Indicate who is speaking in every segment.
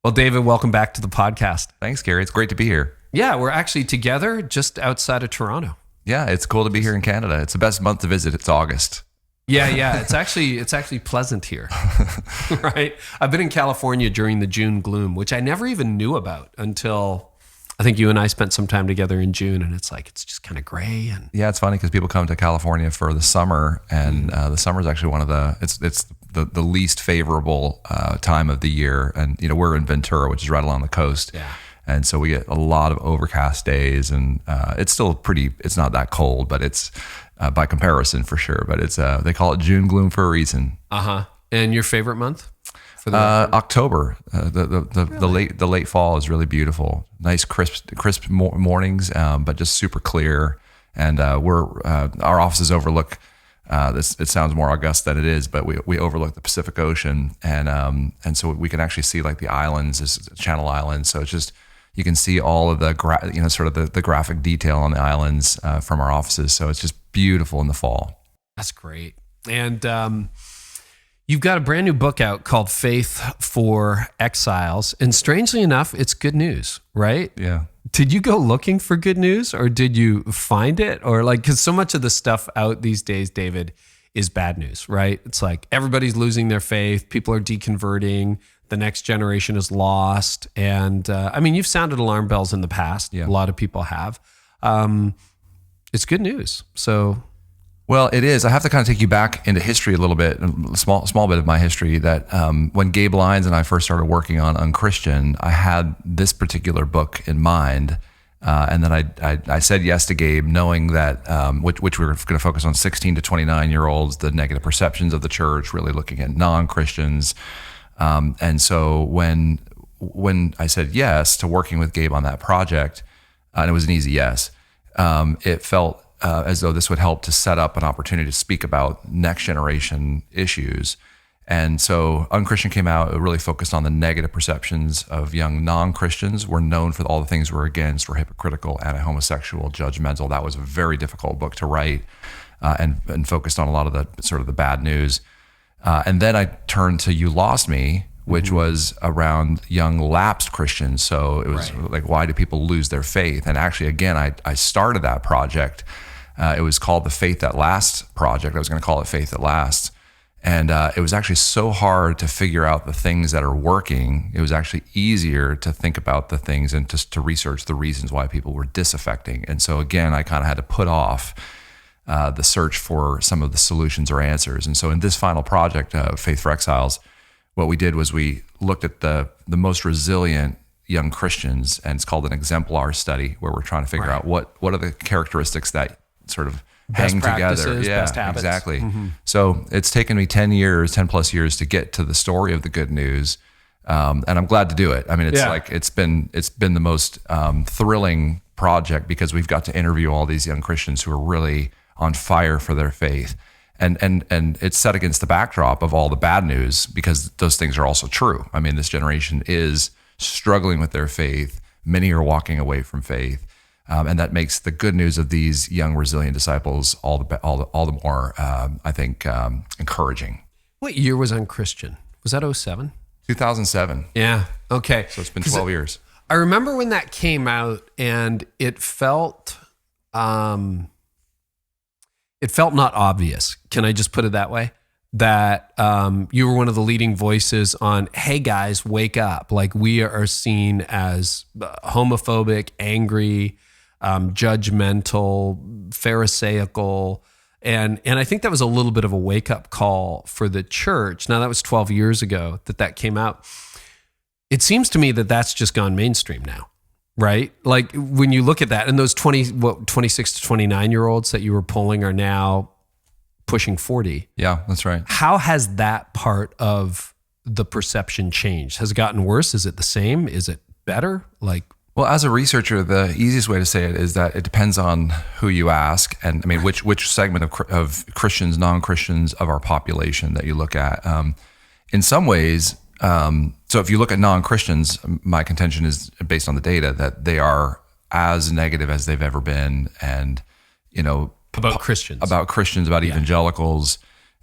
Speaker 1: Well, David, welcome back to the podcast.
Speaker 2: Thanks, Carey. It's great to be here.
Speaker 1: Yeah, we're actually together just outside of Toronto.
Speaker 2: Yeah, it's cool to be here in Canada. It's the best month to visit. It's August.
Speaker 1: Yeah. It's actually pleasant here, right? I've been in California during the June gloom, which I never even knew about until I think you and I spent some time together in June, and it's just kind of gray. And
Speaker 2: yeah, it's funny because people come to California for the summer, and the summer is actually one of it's the least favorable time of the year. And we're in Ventura, which is right along the coast.
Speaker 1: Yeah.
Speaker 2: And so we get a lot of overcast days, and it's still it's not that cold, but it's by comparison for sure. But it's they call it June gloom for a reason.
Speaker 1: And your favorite month? For
Speaker 2: October. The late fall is really beautiful. Nice crisp mornings, but just super clear. And our offices overlook. It sounds more august than it is, but we overlook the Pacific Ocean, and so we can actually see like the islands, Channel Islands. So it's just you can see all of the the graphic detail on the islands from our offices. So it's just beautiful in the fall.
Speaker 1: That's great. And you've got a brand new book out called Faith for Exiles, and strangely enough, it's good news, right?
Speaker 2: Yeah.
Speaker 1: Did you go looking for good news, or did you find it? Or because so much of the stuff out these days, David, is bad news, right? It's like everybody's losing their faith. People are deconverting. The next generation is lost. And you've sounded alarm bells in the past.
Speaker 2: Yeah.
Speaker 1: A lot of people have. It's good news. So,
Speaker 2: well, it is. I have to kind of take you back into history a little bit, a small bit of my history. That when Gabe Lyons and I first started working on Unchristian, I had this particular book in mind, and then I said yes to Gabe, knowing that which we were going to focus on 16 to 29-year-olds, the negative perceptions of the church, really looking at non-Christians. And so when I said yes to working with Gabe on that project, and it was an easy yes, it felt as though this would help to set up an opportunity to speak about next generation issues. And so Unchristian came out, it really focused on the negative perceptions of young non-Christians. We're known for all the things we're against. We're hypocritical, anti-homosexual, judgmental. That was a very difficult book to write, and focused on a lot of the bad news. And then I turned to You Lost Me, which was around young lapsed Christians. So it was like, why do people lose their faith? And actually, again, I started that project. It was called the Faith That Lasts Project. I was going to call it Faith That Lasts. And it was actually so hard to figure out the things that are working. It was actually easier to think about the things and to research the reasons why people were disaffecting. And so again, I kind of had to put off the search for some of the solutions or answers. And so in this final project, Faith for Exiles, what we did was we looked at the most resilient young Christians, and it's called an exemplar study, where we're trying to figure out what are the characteristics that sort of
Speaker 1: best
Speaker 2: hang together.
Speaker 1: Yeah, best habits.
Speaker 2: Exactly. Mm-hmm. So it's taken me 10 plus years to get to the story of the good news. And I'm glad to do it. I mean, it's been the most thrilling project, because we've got to interview all these young Christians who are really on fire for their faith. And it's set against the backdrop of all the bad news, because those things are also true. I mean, this generation is struggling with their faith. Many are walking away from faith. And that makes the good news of these young, resilient disciples all the more, I think, encouraging.
Speaker 1: What year was Unchristian? Was that 2007?
Speaker 2: 2007.
Speaker 1: Yeah. Okay.
Speaker 2: So it's been 12 years.
Speaker 1: I remember when that came out, and it felt not obvious. Can I just put it that way? That you were one of the leading voices on, hey guys, wake up. Like, we are seen as homophobic, angry, judgmental, pharisaical. And I think that was a little bit of a wake-up call for the church. Now, that was 12 years ago that came out. It seems to me that that's just gone mainstream now, right? Like, when you look at that, and those 26 to 29-year-olds that you were polling are now pushing 40.
Speaker 2: Yeah, that's right.
Speaker 1: How has that part of the perception changed? Has it gotten worse? Is it the same? Is it better?
Speaker 2: Well, as a researcher, the easiest way to say it is that it depends on who you ask, and I mean, which segment of Christians, non-Christians of our population that you look at. In some ways, so if you look at non-Christians, my contention is, based on the data, that they are as negative as they've ever been, and
Speaker 1: about Christians,
Speaker 2: about evangelicals.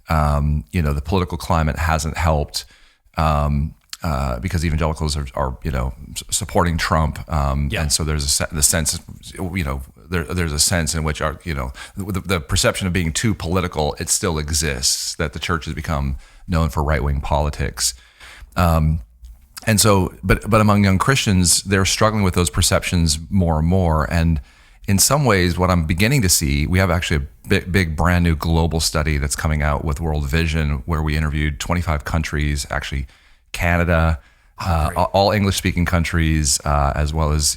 Speaker 2: The political climate hasn't helped. because evangelicals are supporting Trump, and so there's the sense, there's a sense in which the perception of being too political, it still exists, that the church has become known for right-wing politics. And so, but among young Christians, they're struggling with those perceptions more and more. And in some ways, what I'm beginning to see, we have actually a big brand new global study that's coming out with World Vision, where we interviewed 25 countries, actually Canada, all English-speaking countries, as well as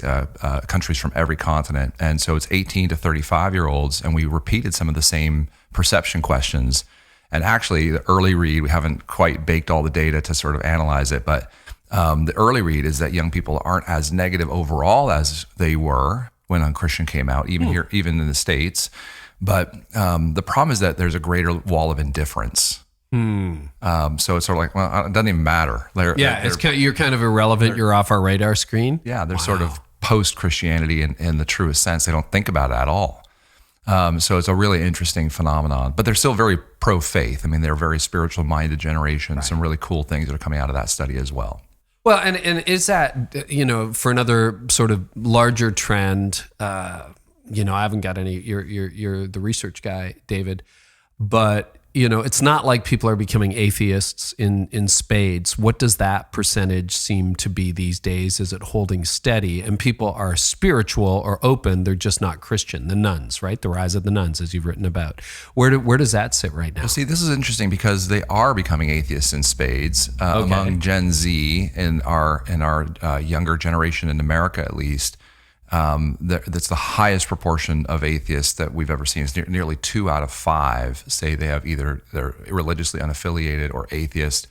Speaker 2: countries from every continent. And so it's 18 to 35-year-olds, and we repeated some of the same perception questions. And actually, the early read, we haven't quite baked all the data to sort of analyze it, but the early read is that young people aren't as negative overall as they were when Unchristian came out, even here, even in the States. But the problem is that there's a greater wall of indifference. So it's sort of like, well, it doesn't even matter.
Speaker 1: You're kind of irrelevant. You're off our radar screen.
Speaker 2: Yeah, they're sort of post-Christianity in the truest sense. They don't think about it at all. So it's a really interesting phenomenon. But they're still very pro-faith. I mean, they're a very spiritual-minded generation. Right. Some really cool things that are coming out of that study as well.
Speaker 1: Well, and is that, for another sort of larger trend, I haven't got any, you're the research guy, David, but, it's not like people are becoming atheists in spades. What does that percentage seem to be these days? Is it holding steady? And people are spiritual or open, they're just not Christian. The nuns, right? The rise of the nuns, as you've written about. Where does that sit right now?
Speaker 2: Well, see, this is interesting because they are becoming atheists in spades among Gen Z in our younger generation in America, at least. That's the highest proportion of atheists that we've ever seen. It's nearly 2 out of 5 say they have either they're religiously unaffiliated or atheist.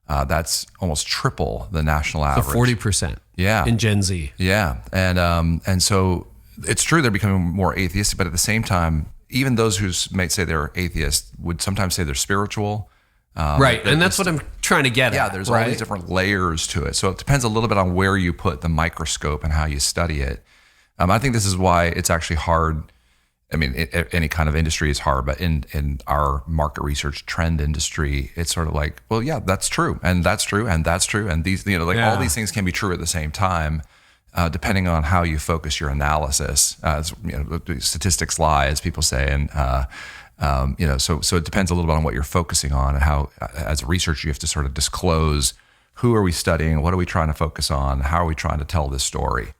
Speaker 2: That's almost triple the national average.
Speaker 1: So 40%.
Speaker 2: Yeah.
Speaker 1: In Gen Z.
Speaker 2: Yeah, and so it's true they're becoming more atheistic, but at the same time, even those who might say they're atheists would sometimes say they're spiritual.
Speaker 1: Right, and that's what I'm trying to get at.
Speaker 2: Yeah, there's all these different layers to it. So it depends a little bit on where you put the microscope and how you study it. I think this is why it's actually hard. I mean, any kind of industry is hard, but in our market research trend industry, it's sort of like, well, yeah, that's true, and that's true, and that's true, and these, all these things can be true at the same time, depending on how you focus your analysis. Statistics lie, as people say, and so it depends a little bit on what you're focusing on and how, as a researcher, you have to sort of disclose who are we studying, what are we trying to focus on, how are we trying to tell this story.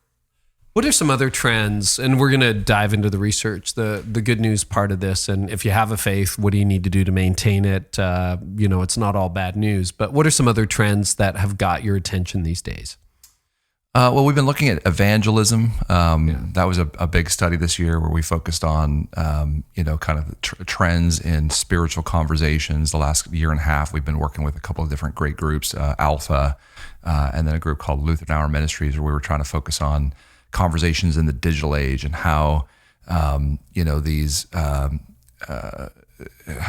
Speaker 1: What are some other trends? And we're going to dive into the research, the good news part of this. And if you have a faith, what do you need to do to maintain it? It's not all bad news. But what are some other trends that have got your attention these days?
Speaker 2: Well, we've been looking at evangelism. That was a big study this year where we focused on, kind of trends in spiritual conversations. The last year and a half, we've been working with a couple of different great groups, Alpha, and then a group called Lutheran Hour Ministries, where we were trying to focus on conversations in the digital age and how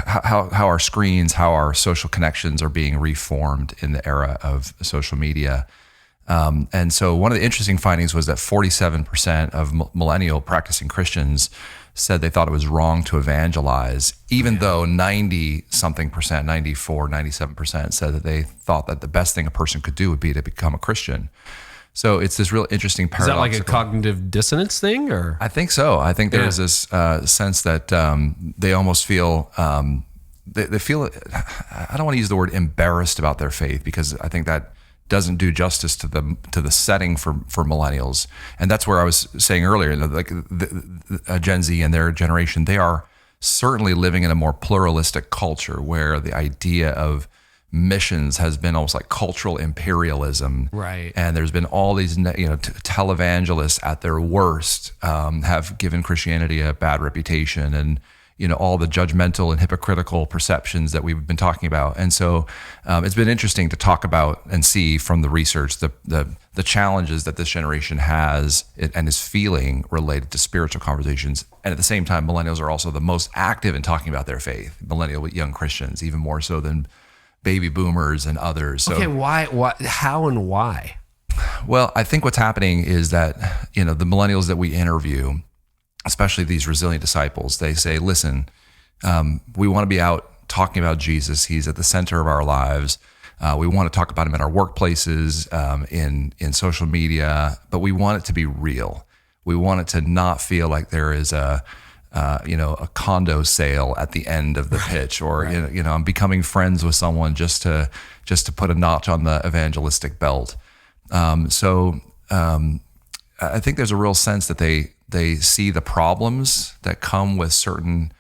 Speaker 2: how our screens, how our social connections are being reformed in the era of social media. And so one of the interesting findings was that 47% of millennial practicing Christians said they thought it was wrong to evangelize, even though 90-something percent, 94, 97% said that they thought that the best thing a person could do would be to become a Christian. So it's this real interesting paradox.
Speaker 1: Is that like a cognitive dissonance thing, or?
Speaker 2: I think so. I think there's this sense that they almost feel they feel. I don't want to use the word embarrassed about their faith, because I think that doesn't do justice to the setting for millennials. And that's where I was saying earlier, like the Gen Z and their generation, they are certainly living in a more pluralistic culture where the idea of missions has been almost like cultural imperialism,
Speaker 1: right?
Speaker 2: And there's been all these, televangelists at their worst have given Christianity a bad reputation, and all the judgmental and hypocritical perceptions that we've been talking about. And so it's been interesting to talk about and see from the research the challenges that this generation has and is feeling related to spiritual conversations. And at the same time, millennials are also the most active in talking about their faith. Millennial young Christians, even more so than baby boomers and others. So,
Speaker 1: okay, why, how and why?
Speaker 2: Well, I think what's happening is that, the millennials that we interview, especially these resilient disciples, they say, listen, we want to be out talking about Jesus. He's at the center of our lives. We want to talk about them in our workplaces, in social media, but we want it to be real. We want it to not feel like there is a condo sale at the end of the pitch, or I'm becoming friends with someone just to put a notch on the evangelistic belt. I think there's a real sense that they see the problems that come with certain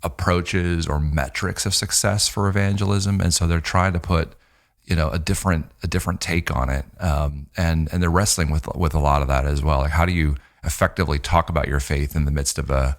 Speaker 2: approaches or metrics of success for evangelism, and so they're trying to put a different take on it, and they're wrestling with a lot of that as well. Like, how do you effectively talk about your faith in the midst of a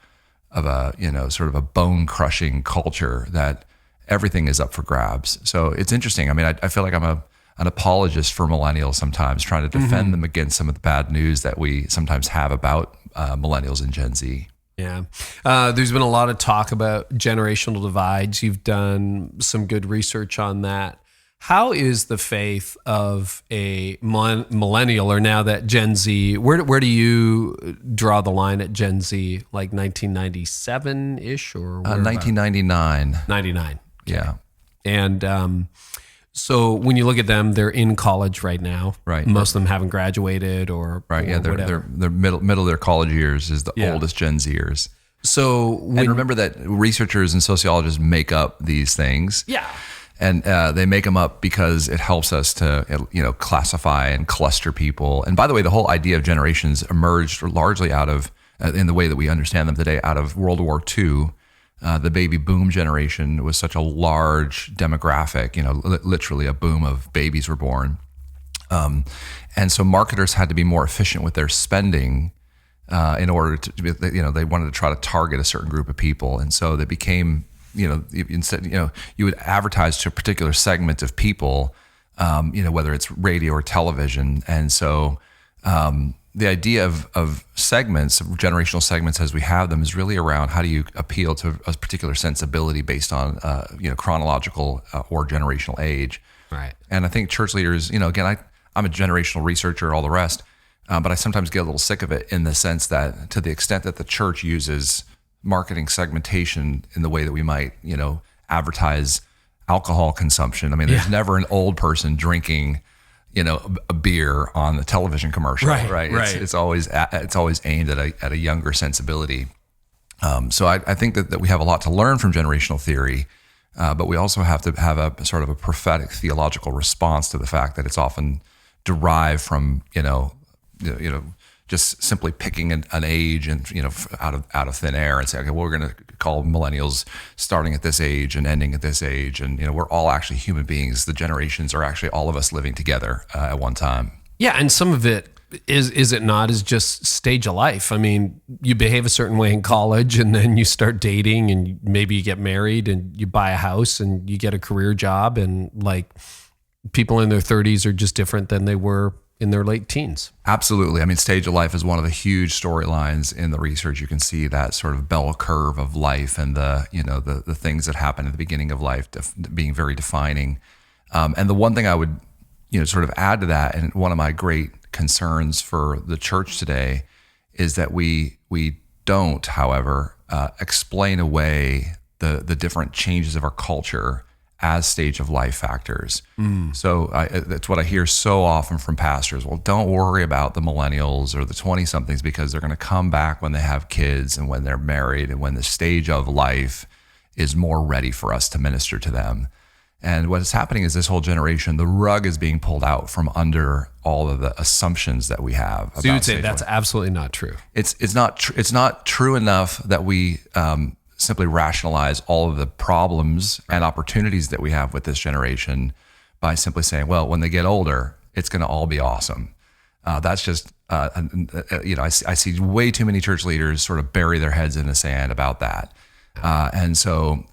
Speaker 2: sort of a bone crushing culture that everything is up for grabs? So it's interesting. I mean, I feel like I'm an apologist for millennials sometimes, trying to defend them against some of the bad news that we sometimes have about millennials and Gen Z.
Speaker 1: Yeah. There's been a lot of talk about generational divides. You've done some good research on that. How is the faith of a millennial, or now that Gen Z, where do you draw the line at Gen Z? Like 1997-ish or
Speaker 2: 1999.
Speaker 1: 99.
Speaker 2: Yeah.
Speaker 1: And so when you look at them, they're in college right now.
Speaker 2: Right.
Speaker 1: Most of them haven't graduated or
Speaker 2: Yeah, they're middle of their college years is the oldest Gen Zers.
Speaker 1: So
Speaker 2: and remember that researchers and sociologists make up these things.
Speaker 1: Yeah.
Speaker 2: And they make them up because it helps us to classify and cluster people. And by the way, the whole idea of generations emerged largely out of, in the way that we understand them today, out of World War II. The baby boom generation was such a large demographic, literally a boom of babies were born. And so marketers had to be more efficient with their spending in order to, they wanted to try to target a certain group of people. And so they became, instead, you would advertise to a particular segment of people, whether it's radio or television. And so the idea of segments, of generational segments as we have them, is really around how do you appeal to a particular sensibility based on chronological or generational age.
Speaker 1: Right.
Speaker 2: And I think church leaders, again, I'm a generational researcher, all the rest, but I sometimes get a little sick of it in the sense that to the extent that the church uses marketing segmentation in the way that we might, advertise alcohol consumption. I mean, there's never an old person drinking a beer on the television commercial, right? It's always aimed at a younger sensibility. So I think that we have a lot to learn from generational theory, but we also have to have a sort of a prophetic theological response to the fact that it's often derived from just simply picking an age and out of thin air and say, okay, well, we're going to call millennials starting at this age and ending at this age, and we're all actually human beings. The generations are actually all of us living together at one time. Yeah,
Speaker 1: and some of it is it not, is just stage of life. I mean, you behave a certain way in college, and then you start dating, and maybe you get married, and you buy a house, and you get a career job, and like people in their 30s are just different than they were in their late teens.
Speaker 2: Absolutely. I mean, stage of life is one of the huge storylines in the research. You can see that sort of bell curve of life and the things that happen at the beginning of life being very defining. And the one thing I would sort of add to that, and one of my great concerns for the church today, is that we don't, however, explain away the different changes of our culture as stage of life factors. So that's what I hear so often from pastors. Well, don't worry about the millennials or the 20-somethings because they're going to come back when they have kids and when they're married and when the stage of life is more ready for us to minister to them. And what is happening is this whole generation, the rug is being pulled out from under all of the assumptions that we have.
Speaker 1: So you would say that's absolutely not true.
Speaker 2: It's not true enough that we simply rationalize all of the problems and opportunities that we have with this generation by simply saying, well, when they get older, it's going to all be awesome. That's just, I see way too many church leaders sort of bury their heads in the sand about that. And so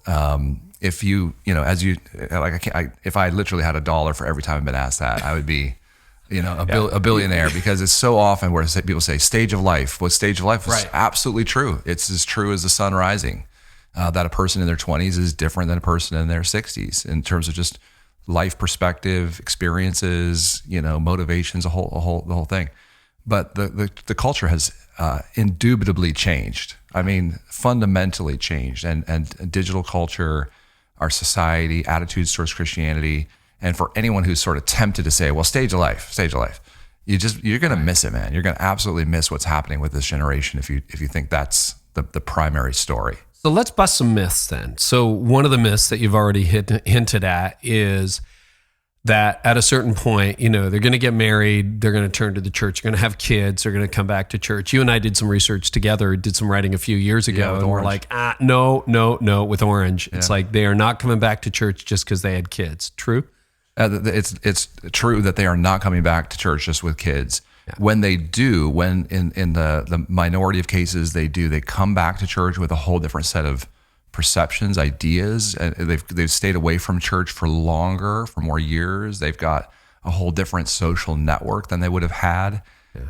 Speaker 2: if if I literally had $1 for every time I've been asked that, I would be, a billionaire, because it's so often where people say stage of life. What stage of life is absolutely true. It's as true as the sun rising. That a person in their 20s is different than a person in their 60s in terms of just life perspective, experiences, motivations, the whole thing. But the culture has indubitably changed. I mean, fundamentally changed, and digital culture, our society, attitudes towards Christianity. And for anyone who's sort of tempted to say, well, stage of life, you're going to miss it, man. You're going to absolutely miss what's happening with this generation if you think that's the primary story.
Speaker 1: So let's bust some myths then. So one of the myths that you've already hinted at is that at a certain point, they're going to get married, they're going to turn to the church, they're going to have kids, they're going to come back to church. You and I did some research together, did some writing a few years ago, and we're like, no, with Orange. Yeah. It's like they are not coming back to church just because they had kids. True?
Speaker 2: It's true that they are not coming back to church just with kids. Yeah. When they do, when in the minority of cases they come back to church with a whole different set of perceptions, ideas. They've stayed away from church for longer, for more years. They've got a whole different social network than they would have had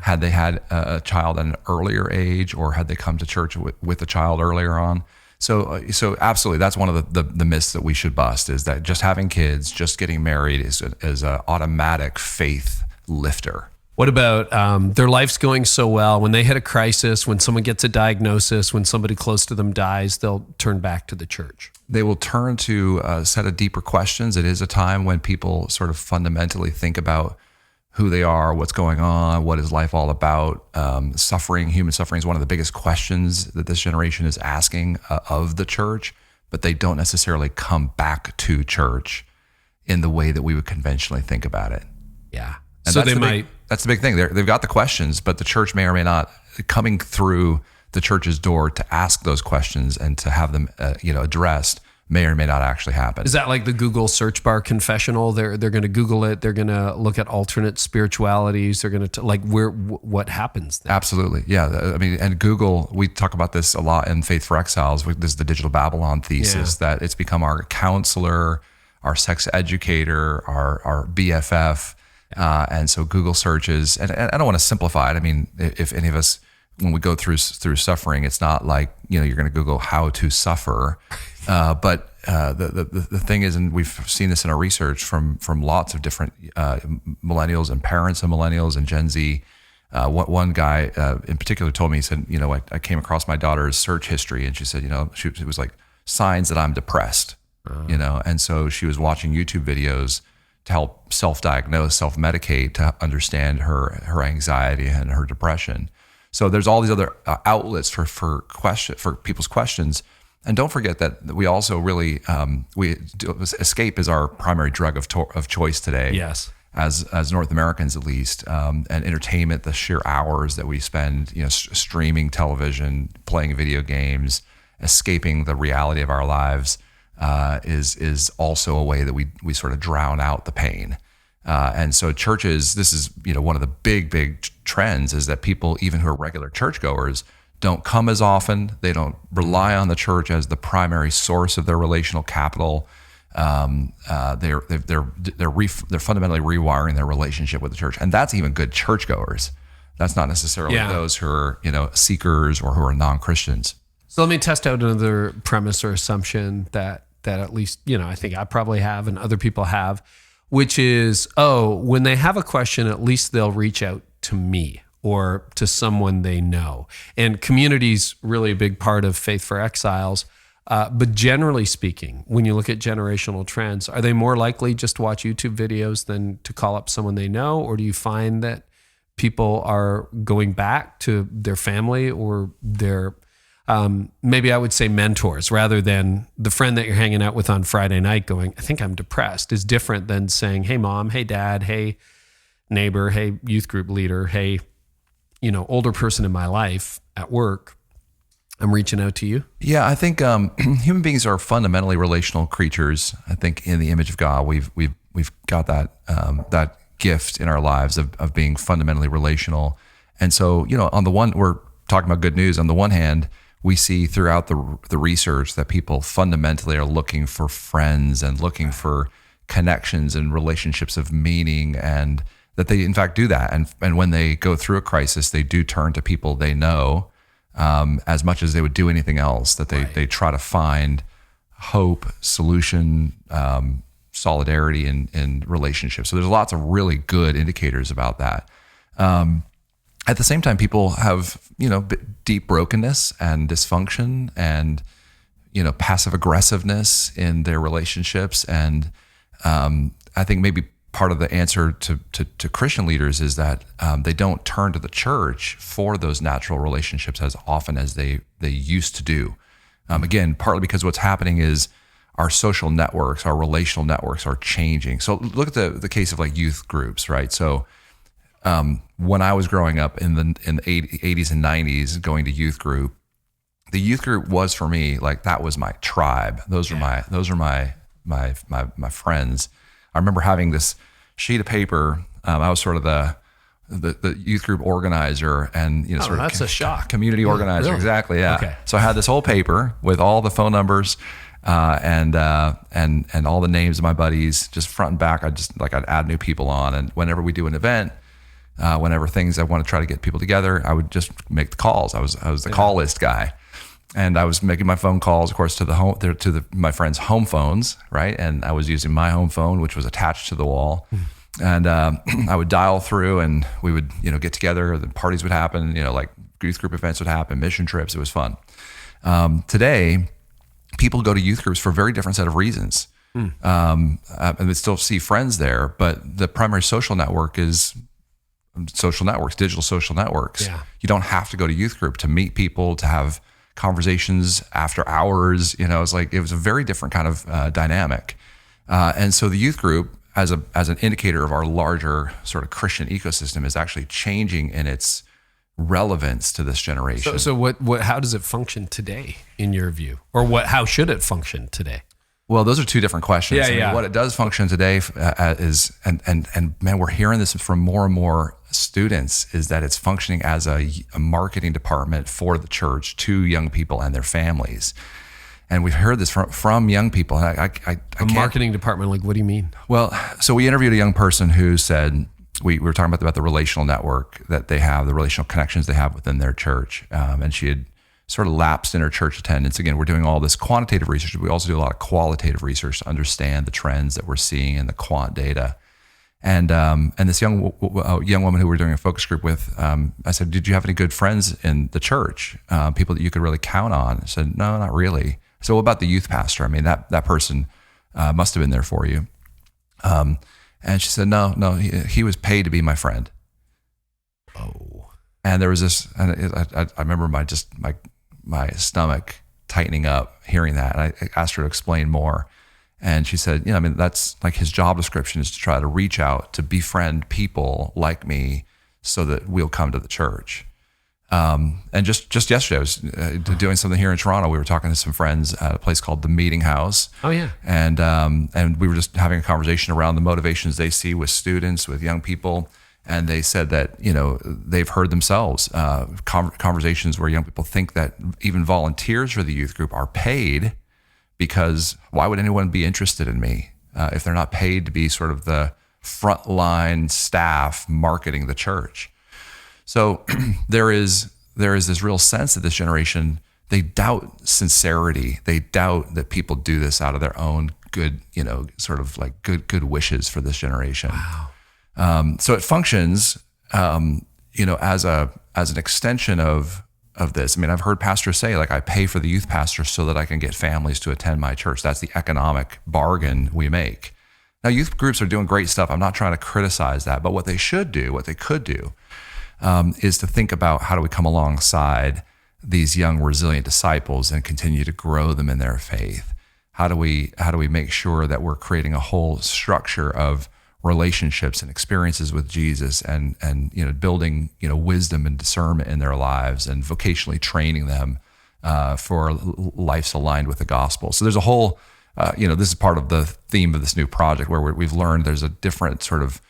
Speaker 2: had they had a child at an earlier age, or had they come to church with a child earlier on. So absolutely, that's one of the myths that we should bust, is that just having kids, just getting married is an automatic faith lifter.
Speaker 1: What about their life's going so well, when they hit a crisis, when someone gets a diagnosis, when somebody close to them dies, they'll turn back to the church?
Speaker 2: They will turn to a set of deeper questions. It is a time when people sort of fundamentally think about who they are, what's going on, what is life all about. Suffering, human suffering is one of the biggest questions that this generation is asking of the church, but they don't necessarily come back to church in the way that we would conventionally think about it.
Speaker 1: Yeah.
Speaker 2: And
Speaker 1: so
Speaker 2: that's the big thing. They've got the questions, but the church may or may not, coming through the church's door to ask those questions and to have them addressed, may or may not actually happen.
Speaker 1: Is that like the Google search bar confessional? They're going to Google it. They're going to look at alternate spiritualities. They're going to what happens then?
Speaker 2: Absolutely. Yeah. I mean, and Google, we talk about this a lot in Faith for Exiles. This is the Digital Babylon thesis, that it's become our counselor, our sex educator, our BFF. And so Google searches, and I don't want to simplify it. I mean, if any of us, when we go through suffering, it's not like, you're going to Google how to suffer. But the thing is, and we've seen this in our research from lots of different millennials and parents of millennials and Gen Z. One guy in particular told me, he said, I came across my daughter's search history, and she said, it was like signs that I'm depressed, and so she was watching YouTube videos to help self-diagnose, self-medicate, to understand her anxiety and her depression. So there's all these other outlets for people's questions. And don't forget that we also really escape is our primary drug of choice today.
Speaker 1: Yes,
Speaker 2: as North Americans at least, and entertainment, the sheer hours that we spend, streaming television, playing video games, escaping the reality of our lives, is also a way that we sort of drown out the pain. And so churches, this is one of the big trends, is that people, even who are regular churchgoers, don't come as often. They don't rely on the church as the primary source of their relational capital. They're fundamentally rewiring their relationship with the church, and that's even good churchgoers. That's not necessarily those who are seekers or who are non-Christians.
Speaker 1: So let me test out another premise or assumption that at least I think I probably have and other people have, which is, when they have a question, at least they'll reach out to me or to someone they know. And community's really a big part of Faith for Exiles. But generally speaking, when you look at generational trends, are they more likely just to watch YouTube videos than to call up someone they know? Or do you find that people are going back to their family or their, maybe I would say mentors, rather than the friend that you're hanging out with on Friday night going, I think I'm depressed, is different than saying, hey mom, hey dad, hey neighbor, hey youth group leader, hey, older person in my life at work, I'm reaching out to you? Yeah,
Speaker 2: I think human beings are fundamentally relational creatures. I think in the image of God, we've got that gift in our lives of being fundamentally relational. And so, on the one, we're talking about good news. On the one hand, we see throughout the research that people fundamentally are looking for friends and looking for connections and relationships of meaning, and that they in fact do that. And when they go through a crisis, they do turn to people they know, as much as they would do anything else, that they try to find hope, solution, solidarity in relationships. So there's lots of really good indicators about that. At the same time, people have, deep brokenness and dysfunction and, passive aggressiveness in their relationships. And I think maybe part of the answer to Christian leaders is that they don't turn to the church for those natural relationships as often as they used to do. Again, partly because what's happening is our social networks, our relational networks are changing. So look at the case of like youth groups, right? So when I was growing up in the 80s and 90s, going to youth group, the youth group was for me like that was my tribe. Those are my friends. I remember having this sheet of paper. I was sort of the youth group organizer and sort of
Speaker 1: that's a shock.
Speaker 2: Community organizer. Really? Exactly. Yeah. Okay. So I had this whole paper with all the phone numbers and all the names of my buddies, just front and back. I'd add new people on, and whenever we do an event, whenever things I want to try to get people together, I would just make the calls. I was the call list guy. And I was making my phone calls, of course, to my friends' home phones, right? And I was using my home phone, which was attached to the wall. And I would dial through, and we would, get together. The parties would happen, like youth group events would happen, mission trips. It was fun. Today, people go to youth groups for a very different set of reasons. And they still see friends there, but the primary social network is social networks, digital social networks. Yeah. You don't have to go to youth group to meet people, to have conversations after hours. It was a very different kind of dynamic. And so the youth group, as an indicator of our larger sort of Christian ecosystem, is actually changing in its relevance to this generation.
Speaker 1: So how does it function today in your view? Or how should it function today?
Speaker 2: Well, those are two different questions.
Speaker 1: Yeah,
Speaker 2: I mean, what it does function today is, and man, we're hearing this from more and more students, is that it's functioning as a marketing department for the church to young people and their families. And we've heard this from young people. And I can't,
Speaker 1: marketing department, like what do you mean?
Speaker 2: Well, so we interviewed a young person who said, we were talking about the relational network that they have, the relational connections they have within their church. And she had sort of lapsed in her church attendance. Again, we're doing all this quantitative research, but we also do a lot of qualitative research to understand the trends that we're seeing in the quant data. And this young woman who we're doing a focus group with, I said, "Did you have any good friends in the church? People that you could really count on?" I said, "No, not really." So what about the youth pastor? I mean, that person must have been there for you. And she said, "No, he was paid to be my friend."
Speaker 1: Oh.
Speaker 2: And there was this, and I remember my stomach tightening up hearing that. And I asked her to explain more. And she said, that's like his job description is to try to reach out to befriend people like me so that we'll come to the church. And just yesterday, I was doing something here in Toronto. We were talking to some friends at a place called the Meeting House.
Speaker 1: Oh yeah.
Speaker 2: And we were just having a conversation around the motivations they see with students, with young people. And they said that, they've heard themselves conversations where young people think that even volunteers for the youth group are paid, because why would anyone be interested in me if they're not paid to be sort of the frontline staff marketing the church? So there is this real sense that this generation, they doubt sincerity. They doubt that people do this out of their own good, sort of like good wishes for this generation.
Speaker 1: Wow.
Speaker 2: So it functions, as an extension of this. I mean, I've heard pastors say, like, I pay for the youth pastor so that I can get families to attend my church. That's the economic bargain we make. Now, youth groups are doing great stuff. I'm not trying to criticize that, but what they could do, is to think about how do we come alongside these young, resilient disciples and continue to grow them in their faith. How do we make sure that we're creating a whole structure of relationships and experiences with Jesus, and building wisdom and discernment in their lives, and vocationally training them for lives aligned with the gospel. So there's a whole this is part of the theme of this new project where we've learned there's a different sort of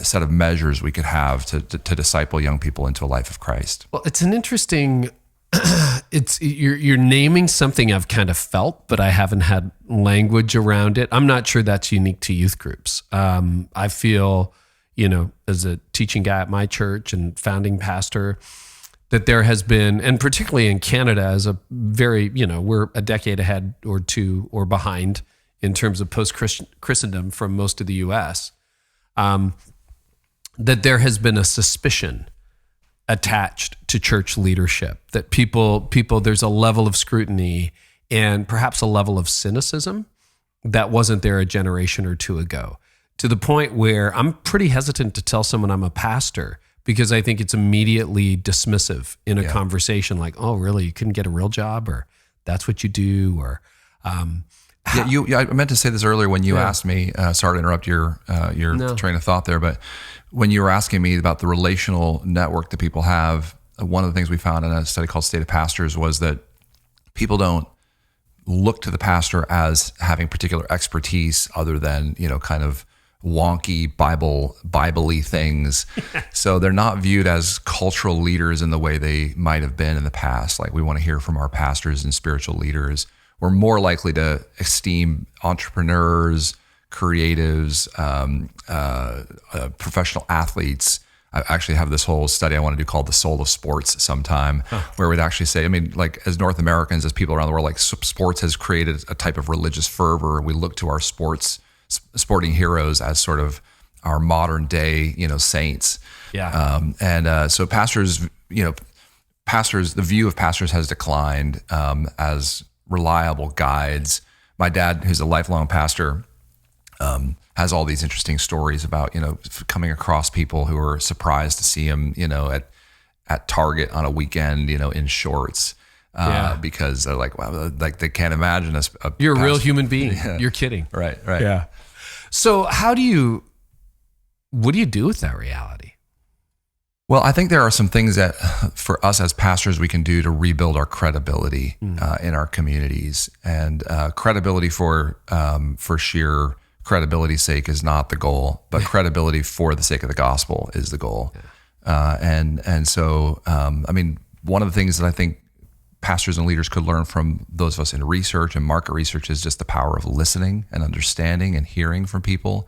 Speaker 2: set of measures we could have to disciple young people into a life of Christ.
Speaker 1: Well, it's an interesting. You're naming something I've kind of felt, but I haven't had language around it. I'm not sure that's unique to youth groups. I feel, as a teaching guy at my church and founding pastor, that there has been, and particularly in Canada, as a very, we're a decade ahead or two or behind in terms of post-Christendom from most of the U.S., that there has been a suspicion attached to church leadership, that people, there's a level of scrutiny and perhaps a level of cynicism that wasn't there a generation or two ago, to the point where I'm pretty hesitant to tell someone I'm a pastor because I think it's immediately dismissive in a conversation like, oh, really? You couldn't get a real job, or that's what you do? Or
Speaker 2: I meant to say this earlier when you asked me, sorry to interrupt your train of thought there, but when you were asking me about the relational network that people have, one of the things we found in a study called State of Pastors was that people don't look to the pastor as having particular expertise other than, kind of wonky Bible-y things. So they're not viewed as cultural leaders in the way they might have been in the past. Like, we want to hear from our pastors and spiritual leaders. We're more likely to esteem entrepreneurs, creatives, professional athletes. I actually have this whole study I want to do called The Soul of Sports sometime, where we'd actually say, like, as North Americans, as people around the world, like, sports has created a type of religious fervor, and we look to our sporting heroes as sort of our modern day, saints. So pastors, the view of pastors has declined as reliable guides. My dad, who's a lifelong pastor, has all these interesting stories about, coming across people who are surprised to see him, at Target on a weekend, in shorts. Because they're like, wow, like they can't imagine us.
Speaker 1: You're a real human being. You're kidding.
Speaker 2: Right.
Speaker 1: Yeah. So what do you do with that reality?
Speaker 2: Well, I think there are some things that for us as pastors we can do to rebuild our credibility in our communities, and credibility for sheer credibility's sake is not the goal, but credibility for the sake of the gospel is the goal. So one of the things that I think pastors and leaders could learn from those of us in research and market research is just the power of listening and understanding and hearing from people.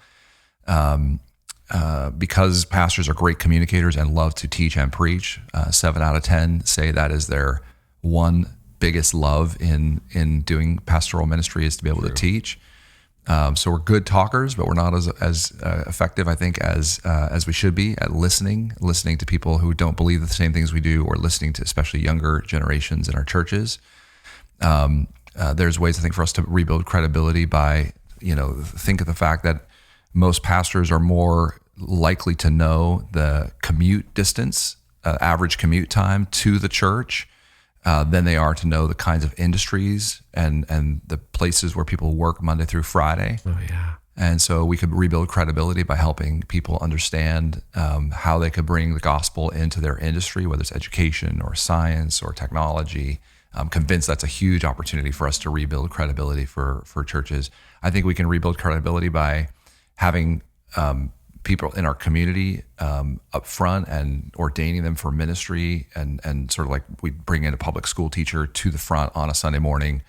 Speaker 2: Because pastors are great communicators and love to teach and preach, 7 out of 10 say that is their one biggest love in doing pastoral ministry is to be able to teach. So we're good talkers, but we're not as effective, I think, as we should be at listening to people who don't believe the same things we do, or listening to especially younger generations in our churches. There's ways, I think, for us to rebuild credibility by, think of the fact that most pastors are more likely to know the commute distance, average commute time to the church, than they are to know the kinds of industries and the places where people work Monday through Friday.
Speaker 1: Oh, yeah.
Speaker 2: And so we could rebuild credibility by helping people understand how they could bring the gospel into their industry, whether it's education or science or technology. I'm convinced that's a huge opportunity for us to rebuild credibility for churches. I think we can rebuild credibility by having people in our community up front and ordaining them for ministry, and sort of like we bring in a public school teacher to the front on a Sunday morning,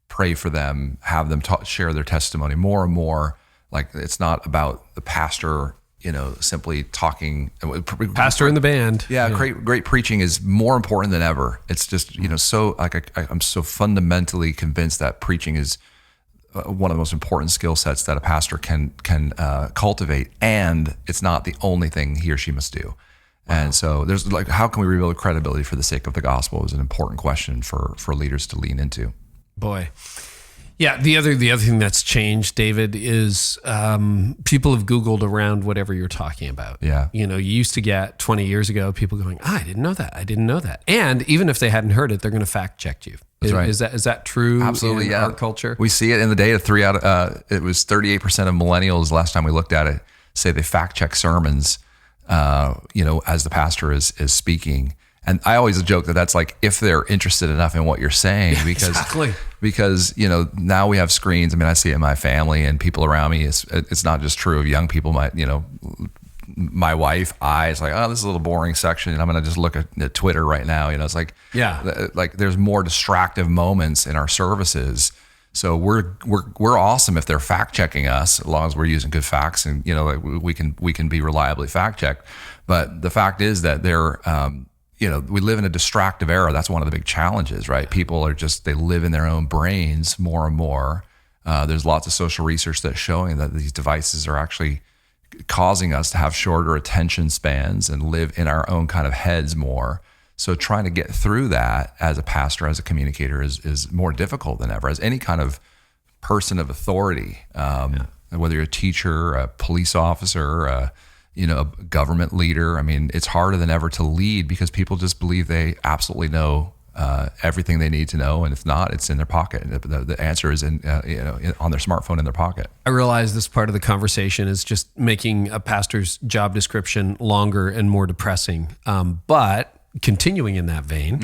Speaker 2: pray for them, have them share their testimony more and more. Like, it's not about the pastor, simply talking.
Speaker 1: Pastor in the band.
Speaker 2: Yeah. Great preaching is more important than ever. It's just, so like I'm so fundamentally convinced that preaching is one of the most important skill sets that a pastor can cultivate, and it's not the only thing he or she must do. Wow. And so there's like, how can we rebuild credibility for the sake of the gospel is an important question for leaders to lean into.
Speaker 1: Boy. Yeah, the other thing that's changed, David, is people have Googled around whatever you're talking about.
Speaker 2: Yeah.
Speaker 1: You used to get 20 years ago, people going, I didn't know that. And even if they hadn't heard it, they're going to fact check you.
Speaker 2: That's right.
Speaker 1: Is that true?
Speaker 2: Absolutely,
Speaker 1: in our culture?
Speaker 2: We see it in the data. It was 38% of millennials last time we looked at it say they fact check sermons, as the pastor is speaking. And I always joke that that's like if they're interested enough in what you're saying, because now we have screens. I mean, I see it in my family and people around me. It's not just true of young people. My wife, it's like, oh, this is a little boring section, and I'm going to just look at Twitter right now. It's like, like there's more distractive moments in our services. So we're awesome if they're fact checking us, as long as we're using good facts, and we can be reliably fact checked. But the fact is that they're we live in a distractive era. That's one of the big challenges, right? People are they live in their own brains more and more. There's lots of social research that's showing that these devices are actually causing us to have shorter attention spans and live in our own kind of heads more. So trying to get through that as a pastor, as a communicator is more difficult than ever, as any kind of person of authority, whether you're a teacher, a police officer, a government leader. I mean, it's harder than ever to lead because people just believe they absolutely know everything they need to know, and if not, it's in their pocket. The answer is on their smartphone in their pocket.
Speaker 1: I realize this part of the conversation is just making a pastor's job description longer and more depressing, but continuing in that vein,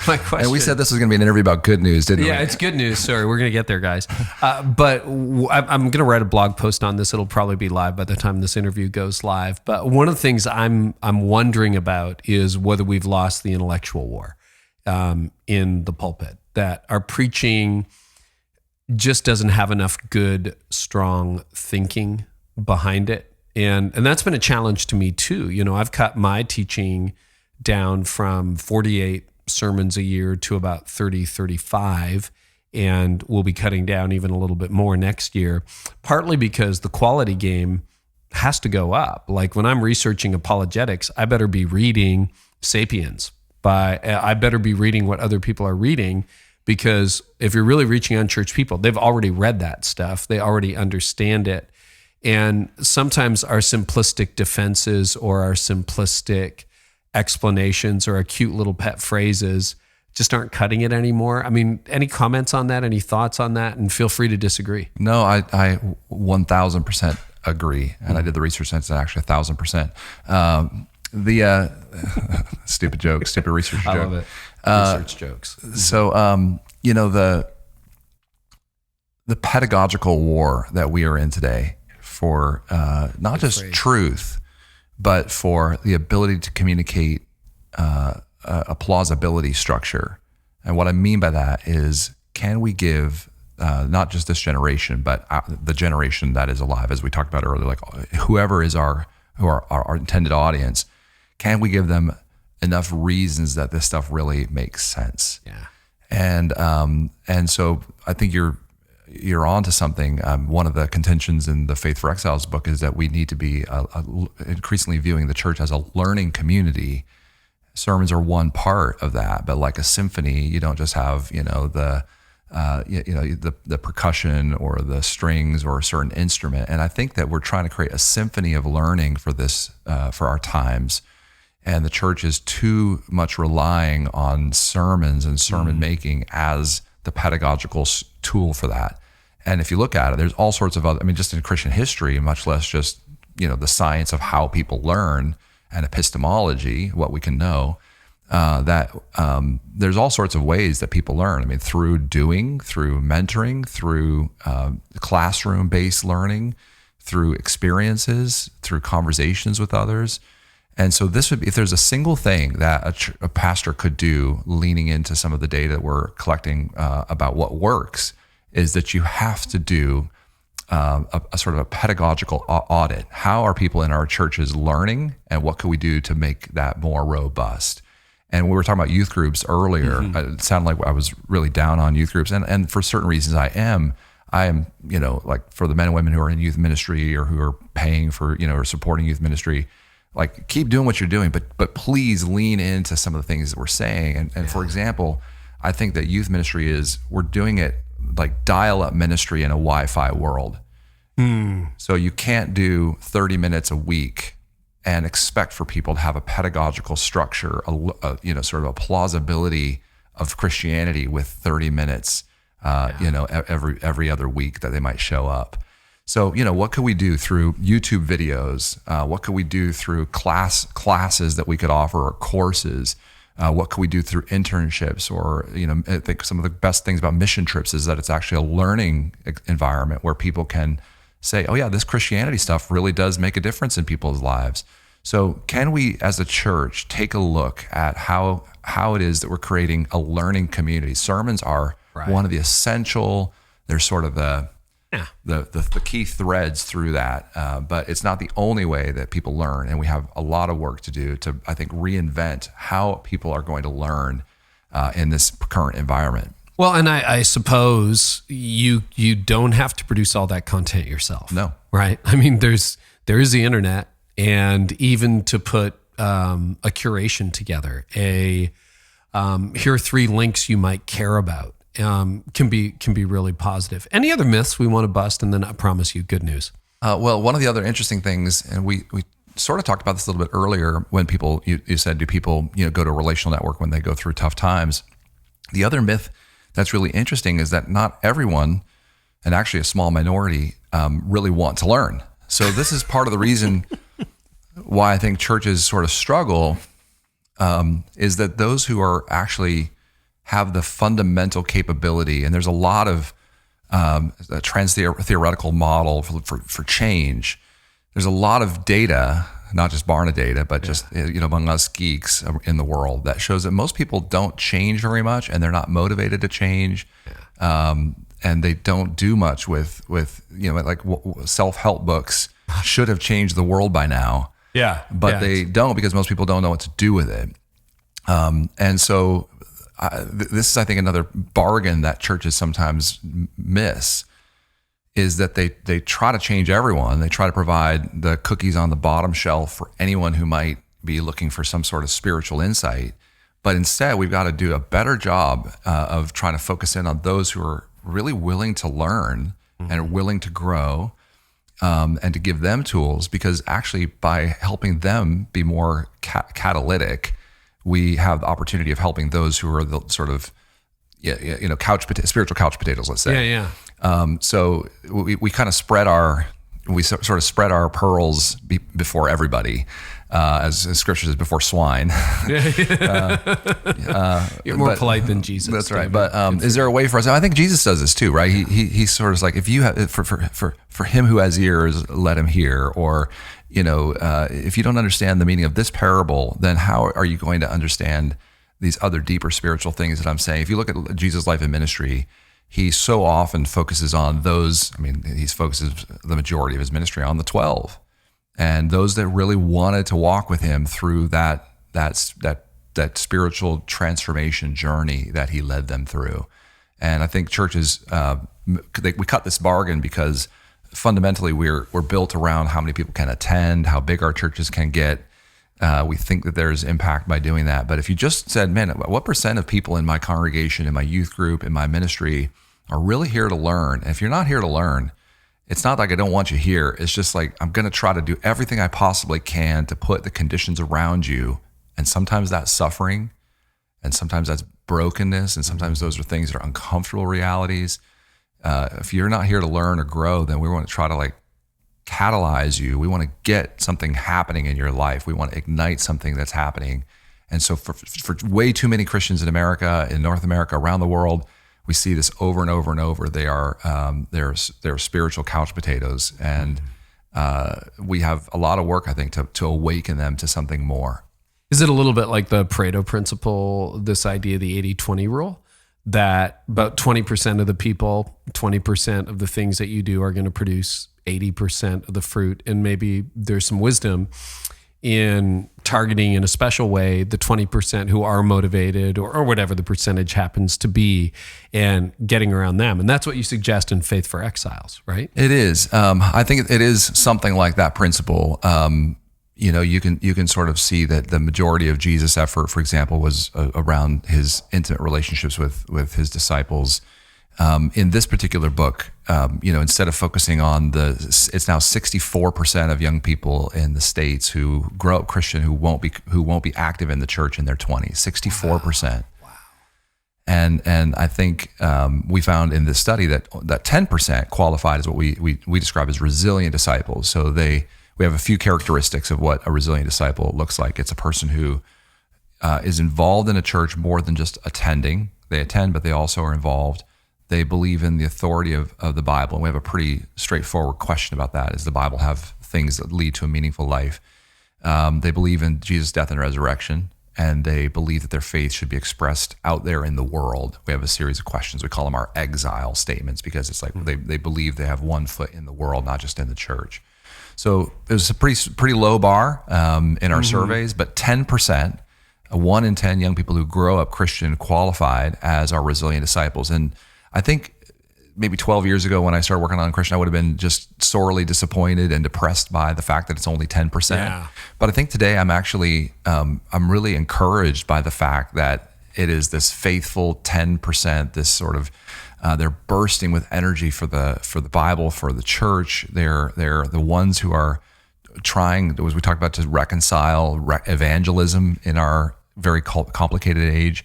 Speaker 1: my question.
Speaker 2: And we said this was going to be an interview about good news, didn't we?
Speaker 1: Yeah, it's good news. Sorry, we're going to get there, guys. But I'm going to write a blog post on this. It'll probably be live by the time this interview goes live. But one of the things I'm wondering about is whether we've lost the intellectual war in the pulpit. That our preaching just doesn't have enough good, strong thinking behind it. And that's been a challenge to me too. I've cut my teaching down from 48 sermons a year to about 30, 35, and we'll be cutting down even a little bit more next year, partly because the quality game has to go up. Like when I'm researching apologetics, I better be reading Sapiens. I better be reading what other people are reading, because if you're really reaching unchurched people, they've already read that stuff. They already understand it. And sometimes our simplistic defenses or our simplistic explanations or our cute little pet phrases just aren't cutting it anymore. I mean, any comments on that? Any thoughts on that? And feel free to disagree.
Speaker 2: No, I 1,000% agree. And I did the research since actually 1,000%. Stupid joke, stupid research joke.
Speaker 1: I love it. Research jokes.
Speaker 2: So, the pedagogical war that we are in today for not just truth, but for the ability to communicate a plausibility structure. And what I mean by that is, can we give not just this generation, but the generation that is alive, as we talked about earlier, like whoever is our intended audience, can we give them enough reasons that this stuff really makes sense?
Speaker 1: Yeah.
Speaker 2: And so I think you're onto something. One of the contentions in the Faith for Exiles book is that we need to be increasingly viewing the church as a learning community. Sermons are one part of that, but like a symphony, you don't just have the percussion or the strings or a certain instrument. And I think that we're trying to create a symphony of learning for this for our times. And the church is too much relying on sermons and sermon making as the pedagogical tool for that. And if you look at it, there's all sorts of other, just in Christian history, much less just, the science of how people learn and epistemology, what we can know, there's all sorts of ways that people learn. Through doing, through mentoring, through classroom-based learning, through experiences, through conversations with others. And so this would be, if there's a single thing that a pastor could do, leaning into some of the data that we're collecting about what works, is that you have to do a sort of a pedagogical audit. How are people in our churches learning, and what could we do to make that more robust? And we were talking about youth groups earlier. It sounded like I was really down on youth groups, and for certain reasons I am, like for the men and women who are in youth ministry or who are paying for, or supporting youth ministry, like keep doing what you're doing, but please lean into some of the things that we're saying. And for example, I think that youth ministry we're doing it like dial-up ministry in a Wi-Fi world. So you can't do 30 minutes a week and expect for people to have a pedagogical structure, sort of a plausibility of Christianity with 30 minutes, every other week that they might show up. So, what could we do through YouTube videos? What could we do through classes that we could offer, or courses? What could we do through internships? Or, I think some of the best things about mission trips is that it's actually a learning environment where people can say, oh yeah, this Christianity stuff really does make a difference in people's lives. So can we, as a church, take a look at how it is that we're creating a learning community? Sermons are one of the essential, they're sort of the key threads through that, but it's not the only way that people learn, and we have a lot of work to do to, I think, reinvent how people are going to learn in this current environment.
Speaker 1: Well, and I suppose you don't have to produce all that content yourself.
Speaker 2: No.
Speaker 1: Right? There is the internet, and even to put a curation together, here are 3 links you might care about, can be really positive. Any other myths we want to bust? And then I promise you good news.
Speaker 2: Well, one of the other interesting things, and we sort of talked about this a little bit earlier when people, you said, do people, go to a relational network when they go through tough times? The other myth that's really interesting is that not everyone, and actually a small minority, really want to learn. So this is part of the reason why I think churches sort of struggle, is that those who are actually have the fundamental capability, and there's a lot of a trans-theoretical model for change. There's a lot of data, not just Barna data, but just among us geeks in the world, that shows that most people don't change very much, and they're not motivated to change, and they don't do much with like self-help books should have changed the world by now. But they don't, because most people don't know what to do with it. And so this is, I think, another bargain that churches sometimes miss, is that they try to change everyone. They try to provide the cookies on the bottom shelf for anyone who might be looking for some sort of spiritual insight. But instead, we've got to do a better job of trying to focus in on those who are really willing to learn and willing to grow, and to give them tools, because actually by helping them be more catalytic, we have the opportunity of helping those who are the sort of, spiritual couch potatoes, let's say. So we kind of spread our pearls before everybody, as Scripture says, before swine.
Speaker 1: You're more polite than Jesus.
Speaker 2: That's right. But is there a way for us? I think Jesus does this too, right? He sort of like, if you have for him who has ears, let him hear. Or if you don't understand the meaning of this parable, then how are you going to understand these other deeper spiritual things that I'm saying? If you look at Jesus' life and ministry, he so often focuses on those. I mean, he focuses the majority of his ministry on the 12, and those that really wanted to walk with him through that spiritual transformation journey that he led them through. And I think churches, we cut this bargain because fundamentally we're built around how many people can attend, how big our churches can get. We think that there's impact by doing that. But if you just said, man, what % of people in my congregation, in my youth group, in my ministry are really here to learn? And if you're not here to learn, it's not like I don't want you here. It's just like, I'm going to try to do everything I possibly can to put the conditions around you. And sometimes that's suffering, and sometimes that's brokenness, and sometimes those are things that are uncomfortable realities. If you're not here to learn or grow, then we want to try to catalyze you. We want to get something happening in your life. We want to ignite something that's happening. And so for way too many Christians in America, in North America, around the world, we see this over and over and over. They're spiritual couch potatoes, and we have a lot of work, I think, to awaken them to something more.
Speaker 1: Is it a little bit like the Pareto principle, this idea, the 80-20 rule, that about 20% of the people, 20% of the things that you do are going to produce 80% of the fruit? And maybe there's some wisdom in targeting in a special way the 20% who are motivated, or whatever the percentage happens to be, and getting around them. And that's what you suggest in Faith for Exiles, right?
Speaker 2: It is. I think it is something like that principle. You can sort of see that the majority of Jesus' effort, for example, was around his intimate relationships with his disciples. In this particular book, instead of focusing on it's now 64% of young people in the States who grow up Christian who won't be active in the church in their 20s. 64%. Wow. And I think we found in this study that 10% qualified as what we describe as resilient disciples. So we have a few characteristics of what a resilient disciple looks like. It's a person who is involved in a church more than just attending. They attend, but they also are involved. They believe in the authority of the Bible. And we have a pretty straightforward question about that. Does the Bible have things that lead to a meaningful life? They believe in Jesus' death and resurrection, and they believe that their faith should be expressed out there in the world. We have a series of questions. We call them our exile statements, because it's like they believe they have one foot in the world, not just in the church. So it was a pretty low bar in our surveys, but 10%, 1 in 10 young people who grow up Christian qualified as our resilient disciples. And I think maybe 12 years ago when I started working on Christian, I would have been just sorely disappointed and depressed by the fact that it's only 10%.
Speaker 1: Yeah.
Speaker 2: But I think today I'm actually, I'm really encouraged by the fact that it is this faithful 10%, this sort of, they're bursting with energy for the Bible, for the church. They're the ones who are trying, as we talked about, to reconcile evangelism in our very complicated age.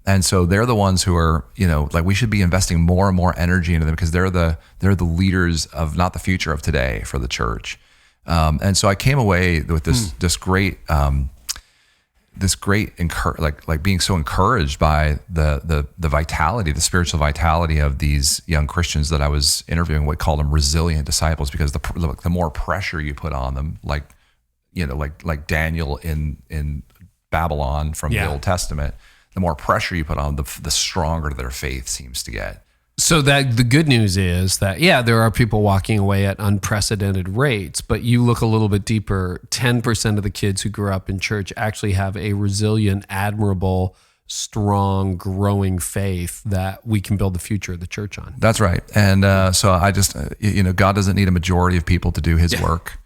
Speaker 2: And so they're the ones who are, like we should be investing more and more energy into them because they're the leaders of not the future of today for the church. And so I came away with this great being so encouraged by the vitality, the spiritual vitality of these young Christians that I was interviewing. We called them resilient disciples because the more pressure you put on them, like Daniel in Babylon from the Old Testament, the more pressure you put on them, the stronger their faith seems to get.
Speaker 1: So that the good news is that, there are people walking away at unprecedented rates, but you look a little bit deeper, 10% of the kids who grew up in church actually have a resilient, admirable, strong, growing faith that we can build the future of the church on.
Speaker 2: That's right. And so I just, God doesn't need a majority of people to do his work.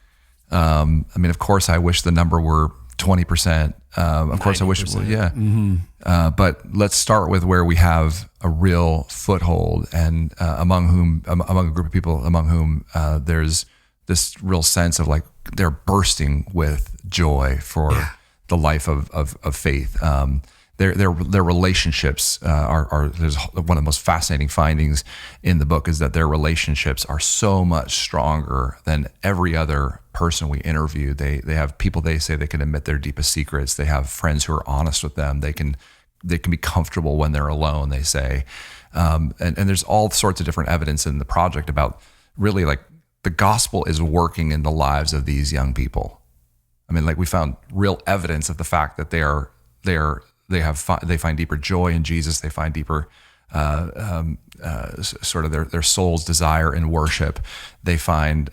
Speaker 2: Of course, I wish the number were 20%. Of course, I wish, but let's start with where we have a real foothold, and among a group of people among whom there's this real sense of like they're bursting with joy for the life of faith. Their relationships are there's one of the most fascinating findings in the book is that their relationships are so much stronger than every other person we interview. They have people they say they can admit their deepest secrets. They have friends who are honest with them. They can be comfortable when they're alone, they say. And there's all sorts of different evidence in the project about really like the gospel is working in the lives of these young people. We found real evidence of the fact that they find deeper joy in Jesus. They find deeper sort of their soul's desire in worship. They find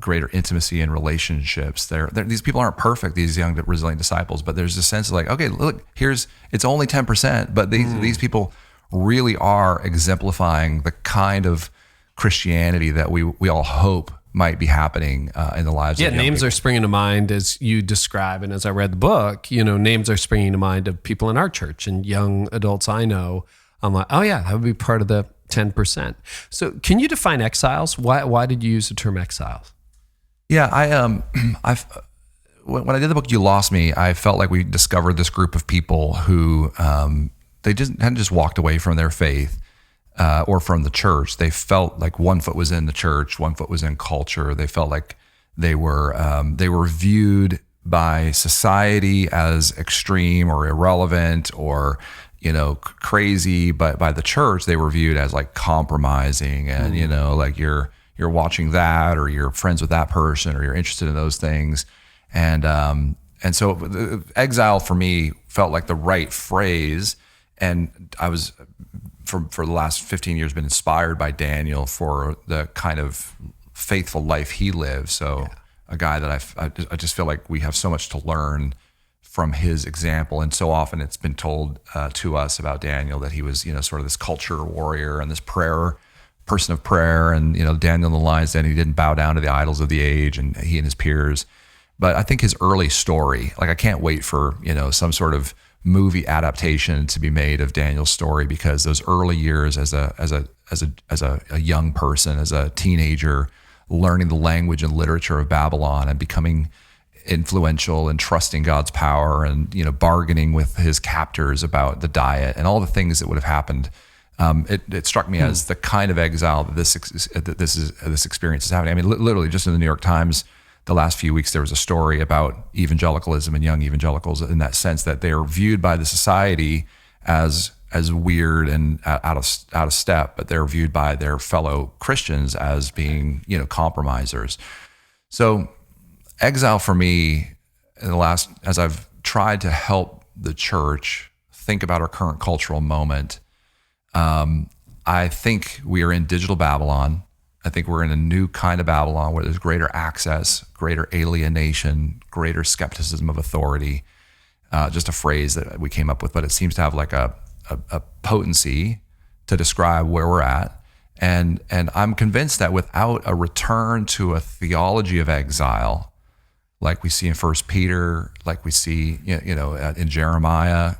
Speaker 2: greater intimacy in relationships. These people aren't perfect, these young resilient disciples, but there's a sense of like, okay, look, it's only 10%, but these people really are exemplifying the kind of Christianity that we all hope might be happening in the lives of young
Speaker 1: names
Speaker 2: people.
Speaker 1: are springing to mind as you describe, and as I read the book, names are springing to mind of people in our church and young adults I know. I'm like, oh yeah, that would be part of the 10%. So can you define exiles? Why did you use the term exiles?
Speaker 2: Yeah, when I did the book You Lost Me, I felt like we discovered this group of people who they hadn't just walked away from their faith or from the church. They felt like one foot was in the church, one foot was in culture. They felt like they were viewed by society as extreme or irrelevant or crazy, but by the church they were viewed as like compromising and like you're watching that, or you're friends with that person, or you're interested in those things, and so exile for me felt like the right phrase, and I was for the last 15 years been inspired by Daniel for the kind of faithful life he lived. So a guy that I just feel like we have so much to learn from his example. And so often it's been told to us about Daniel that he was, sort of this culture warrior and this person of prayer. And, Daniel in the lion's den, he didn't bow down to the idols of the age, and he and his peers. But I think his early story, like I can't wait for, some sort of movie adaptation to be made of Daniel's story, because those early years as a young person, as a teenager, learning the language and literature of Babylon and becoming influential and trusting God's power and bargaining with his captors about the diet and all the things that would have happened. It struck me as the kind of exile that this experience is having. I mean, literally, just in the New York Times, the last few weeks there was a story about evangelicalism and young evangelicals, in that sense that they are viewed by the society as weird and out of step, but they're viewed by their fellow Christians as being compromisers. So exile for me, as I've tried to help the church think about our current cultural moment, I think we are in digital Babylon. I think we're in a new kind of Babylon where there's greater access, greater alienation, greater skepticism of authority. Just a phrase that we came up with, but it seems to have like a potency to describe where we're at. And I'm convinced that without a return to a theology of exile, like we see in 1 Peter, like we see in Jeremiah,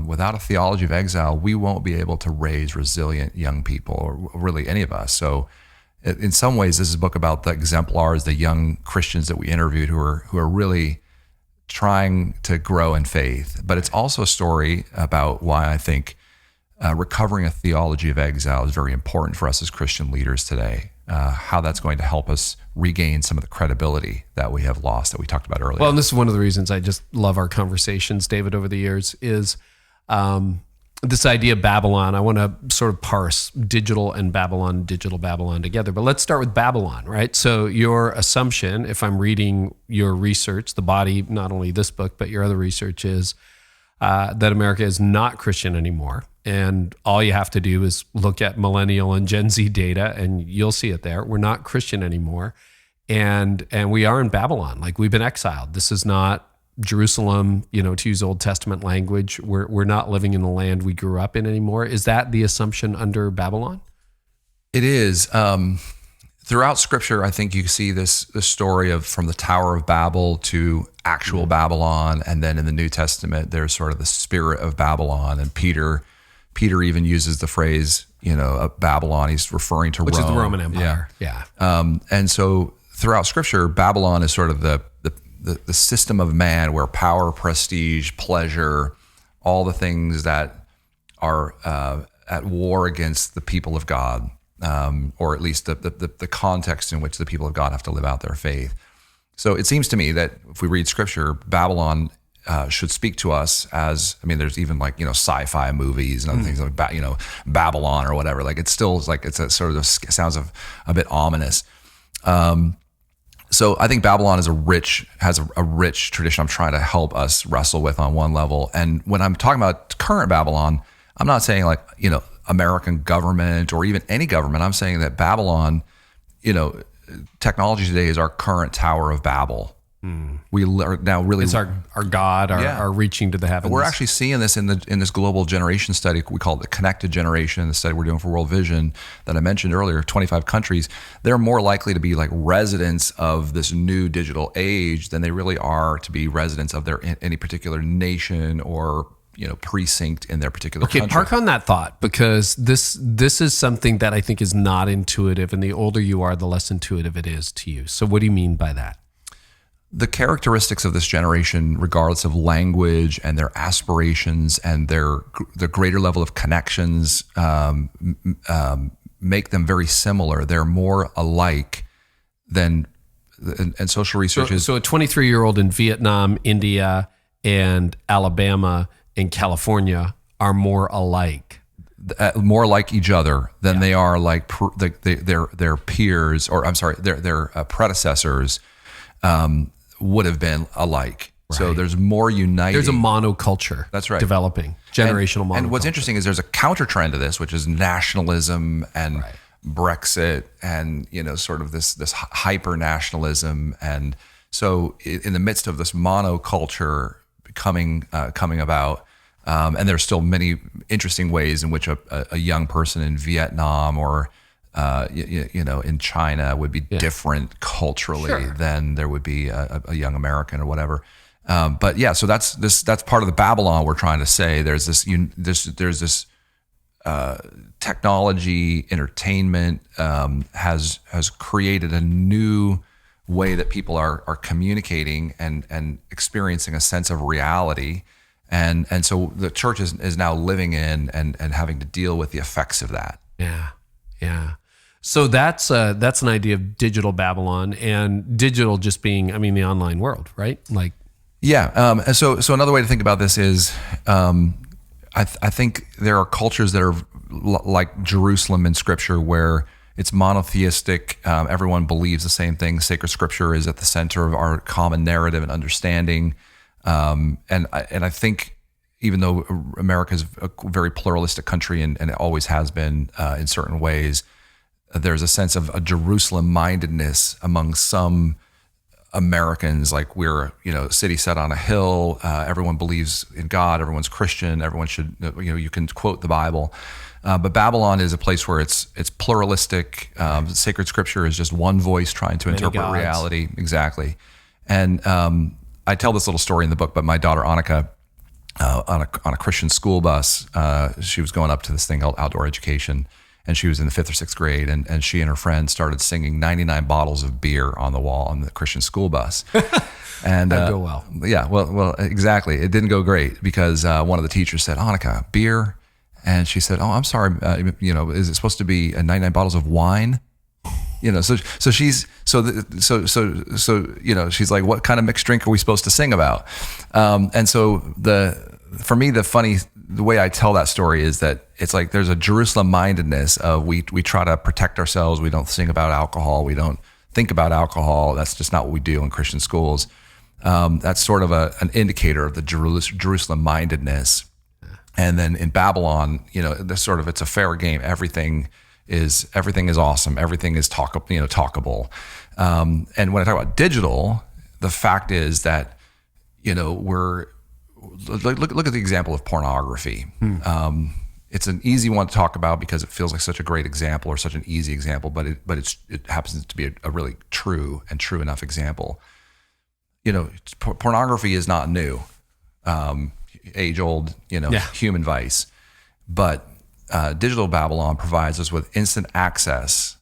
Speaker 2: without a theology of exile, we won't be able to raise resilient young people, or really any of us. So in some ways, this is a book about the exemplars, the young Christians that we interviewed who are really trying to grow in faith. But it's also a story about why I think recovering a theology of exile is very important for us as Christian leaders today. How that's going to help us regain some of the credibility that we have lost, that we talked about earlier.
Speaker 1: Well, and this is one of the reasons I just love our conversations, David, over the years, is this idea of Babylon. I want to sort of parse digital Babylon together. But let's start with Babylon, right? So your assumption, if I'm reading your research, the body, not only this book, but your other research, is that America is not Christian anymore. And all you have to do is look at millennial and Gen Z data and you'll see it there. We're not Christian anymore. And we are in Babylon. Like, we've been exiled. This is not Jerusalem, to use Old Testament language. We're not living in the land we grew up in anymore. Is that the assumption under Babylon?
Speaker 2: It is. Throughout Scripture, I think you see this story of from the Tower of Babel to actual Babylon, and then in the New Testament, there's sort of the spirit of Babylon. And Peter even uses the phrase, Babylon. He's referring to
Speaker 1: Which
Speaker 2: Rome,
Speaker 1: is the Roman Empire. Yeah.
Speaker 2: And so throughout Scripture, Babylon is sort of the system of man where power, prestige, pleasure, all the things that are at war against the people of God, or at least the context in which the people of God have to live out their faith. So it seems to me that if we read Scripture, Babylon should speak to us as, there's even sci-fi movies and other things like Babylon or whatever. Like, it's still like, it's a sort of sounds of a bit ominous. So I think Babylon has a rich tradition I'm trying to help us wrestle with on one level. And when I'm talking about current Babylon, I'm not saying American government or even any government. I'm saying that Babylon, technology today is our current Tower of Babel. We are now really,
Speaker 1: it's our God, our reaching to the heavens.
Speaker 2: We're actually seeing this in this global generation study. We call it the connected generation, the study we're doing for World Vision that I mentioned earlier. 25 countries, they're more likely to be like residents of this new digital age than they really are to be residents of any particular nation or precinct in their particular country.
Speaker 1: Okay, park on that thought, because this is something that I think is not intuitive, and the older you are, the less intuitive it is to you. So what do you mean by that?
Speaker 2: The characteristics of this generation, regardless of language and their aspirations and the greater level of connections, make them very similar. They're more alike than, and social research is...
Speaker 1: So a 23-year-old in Vietnam, India, and Alabama and California are more alike.
Speaker 2: More like each other than they are like their peers, or I'm sorry, their predecessors would have been alike. Right. So there's more uniting.
Speaker 1: There's a monoculture.
Speaker 2: That's right.
Speaker 1: Developing generational monoculture.
Speaker 2: And what's interesting is there's a counter trend to this, which is nationalism and Brexit, and sort of this hyper nationalism. And so in the midst of this monoculture coming about, and there's still many interesting ways in which a young person in Vietnam or in China would be different culturally than there would be a young American or whatever. But yeah, so that's part of the Babylon we're trying to say. There's this technology, entertainment has created a new way that people are communicating and experiencing a sense of reality. And so the church is now living in and having to deal with the effects of that.
Speaker 1: Yeah. So that's an idea of digital Babylon, and digital just being, the online world, right? Like,
Speaker 2: and so another way to think about this is, I think there are cultures that are like Jerusalem in Scripture, where it's monotheistic. Everyone believes the same thing. Sacred Scripture is at the center of our common narrative and understanding. And I think, even though America is a very pluralistic country and it always has been in certain ways, there's a sense of a Jerusalem mindedness among some Americans, like we're, a city set on a hill. Everyone believes in God. Everyone's Christian. Everyone should, you can quote the Bible. But Babylon is a place where it's pluralistic. Sacred scripture is just one voice trying to interpret reality. Exactly. And I tell this little story in the book, but my daughter Annika, on a Christian school bus, she was going up to this thing called outdoor education, and she was in the 5th or 6th grade, and she and her friend started singing 99 bottles of beer on the wall on the Christian school bus. And
Speaker 1: that'd go well.
Speaker 2: Yeah, well, exactly. It didn't go great because one of the teachers said, "Annika, beer," and she said, "Oh, I'm sorry. Is it supposed to be 99 bottles of wine?" So she's she's like, "What kind of mixed drink are we supposed to sing about?" And so for me, the way I tell that story is that it's like there's a Jerusalem mindedness of we try to protect ourselves. We don't sing about alcohol. We don't think about alcohol. That's just not what we do in Christian schools. That's sort of an indicator of the Jerusalem mindedness. And then in Babylon, it's a fair game. Everything is awesome. Everything is talkable. And when I talk about digital, the fact is that, we're look at the example of pornography. It's an easy one to talk about because it feels like such a great example or such an easy example, but it happens to be a really true enough example. Pornography is not new, age old, human vice, but digital Babylon provides us with instant access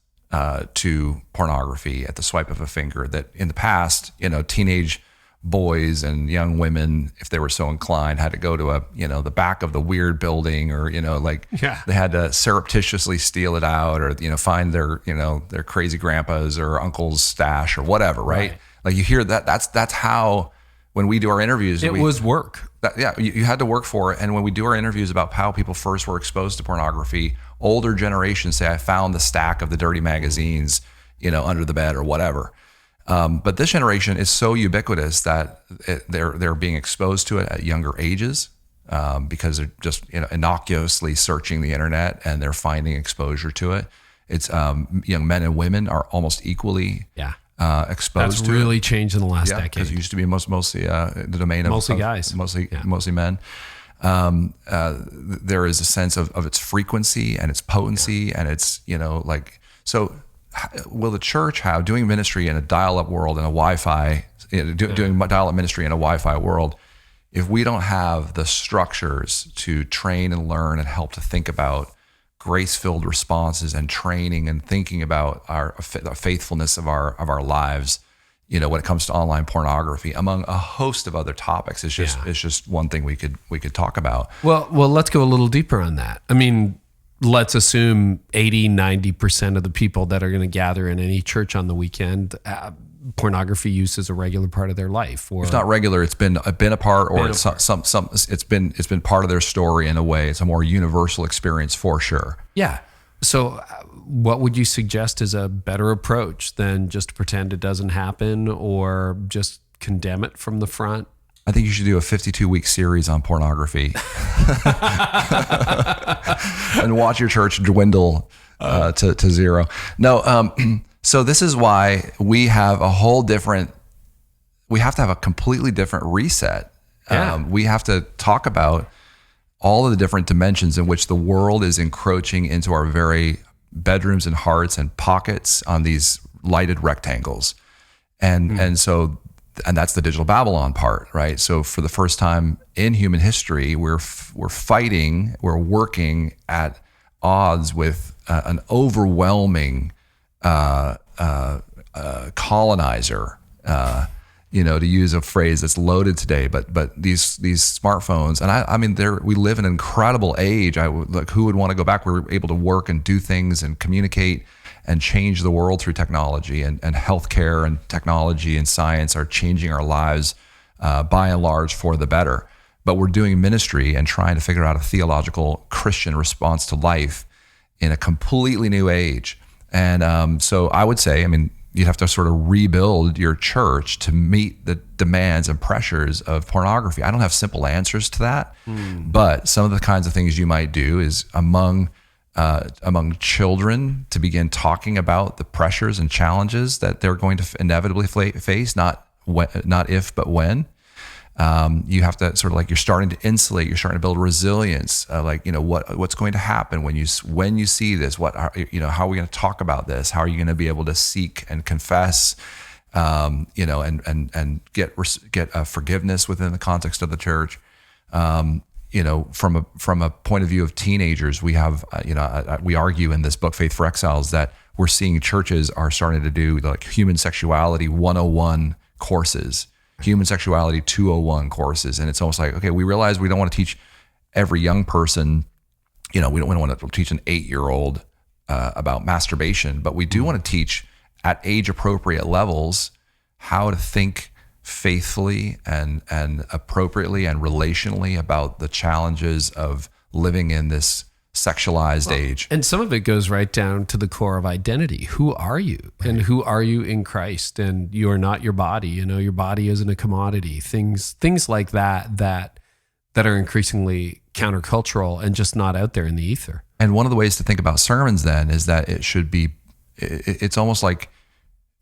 Speaker 2: to pornography at the swipe of a finger. That in the past, teenage boys and young women, if they were so inclined, had to go to the back of the weird building, or they had to surreptitiously steal it out, or find their their crazy grandpa's or uncle's stash or whatever, right? Like you hear that's how when we do our interviews,
Speaker 1: it was work.
Speaker 2: You had to work for it. And when we do our interviews about how people first were exposed to pornography, older generations say, "I found the stack of the dirty magazines, under the bed or whatever." But this generation is so ubiquitous that they're being exposed to it at younger ages because they're just innocuously searching the internet and they're finding exposure to it. It's young men and women are almost equally exposed to it.
Speaker 1: That's really changed in the last decade.
Speaker 2: Because it used to be mostly the domain of
Speaker 1: guys,
Speaker 2: mostly men. There is a sense of its frequency and its potency and its so. Will the church have doing ministry in a dial-up world and a Wi-Fi, doing dial-up ministry in a Wi-Fi world, if we don't have the structures to train and learn and help to think about grace-filled responses and training and thinking about the faithfulness of our lives, when it comes to online pornography, among a host of other topics, it's just one thing we could talk about.
Speaker 1: Well, let's go a little deeper on that. I mean, let's assume 80-90% of the people that are going to gather in any church on the weekend, pornography use is a regular part of their life. Or,
Speaker 2: if not regular, it's been a part, or it's been part of their story in a way. It's a more universal experience for sure.
Speaker 1: Yeah. So what would you suggest is a better approach than just pretend it doesn't happen or just condemn it from the front?
Speaker 2: I think you should do a 52-week series on pornography and watch your church dwindle to zero. No, so this is why we have we have to have a completely different reset. We have to talk about all of the different dimensions in which the world is encroaching into our very bedrooms and hearts and pockets on these lighted rectangles. And that's the digital Babylon part, right? So for the first time in human history, we're working at odds with an overwhelming colonizer, to use a phrase that's loaded today, but these smartphones, and I mean, we live in an incredible age. Who would want to go back? We're able to work and do things and communicate and change the world through technology, and healthcare and technology and science are changing our lives by and large for the better. But we're doing ministry and trying to figure out a theological Christian response to life in a completely new age. And so I would say, you'd have to sort of rebuild your church to meet the demands and pressures of pornography. I don't have simple answers to that, but some of the kinds of things you might do is among among children to begin talking about the pressures and challenges that they're going to inevitably face, not if, but when. You have to sort of like, you're starting to insulate, you're starting to build resilience. What's going to happen when you see this? How are we going to talk about this? How are you going to be able to seek and confess, and get forgiveness within the context of the church? From a point of view of teenagers, we have, we argue in this book, Faith for Exiles, that we're seeing churches are starting to do like human sexuality 101 courses, human sexuality 201 courses. And it's almost like, okay, we realize we don't want to teach every young person, we don't want to teach an 8-year-old about masturbation, but we do want to teach at age appropriate levels how to think faithfully and appropriately and relationally about the challenges of living in this sexualized age.
Speaker 1: And some of it goes right down to the core of identity. Who are you? Right. And who are you in Christ? And you are not your body. Your body isn't a commodity. Things like that are increasingly countercultural and just not out there in the ether.
Speaker 2: And one of the ways to think about sermons then is that it's almost like,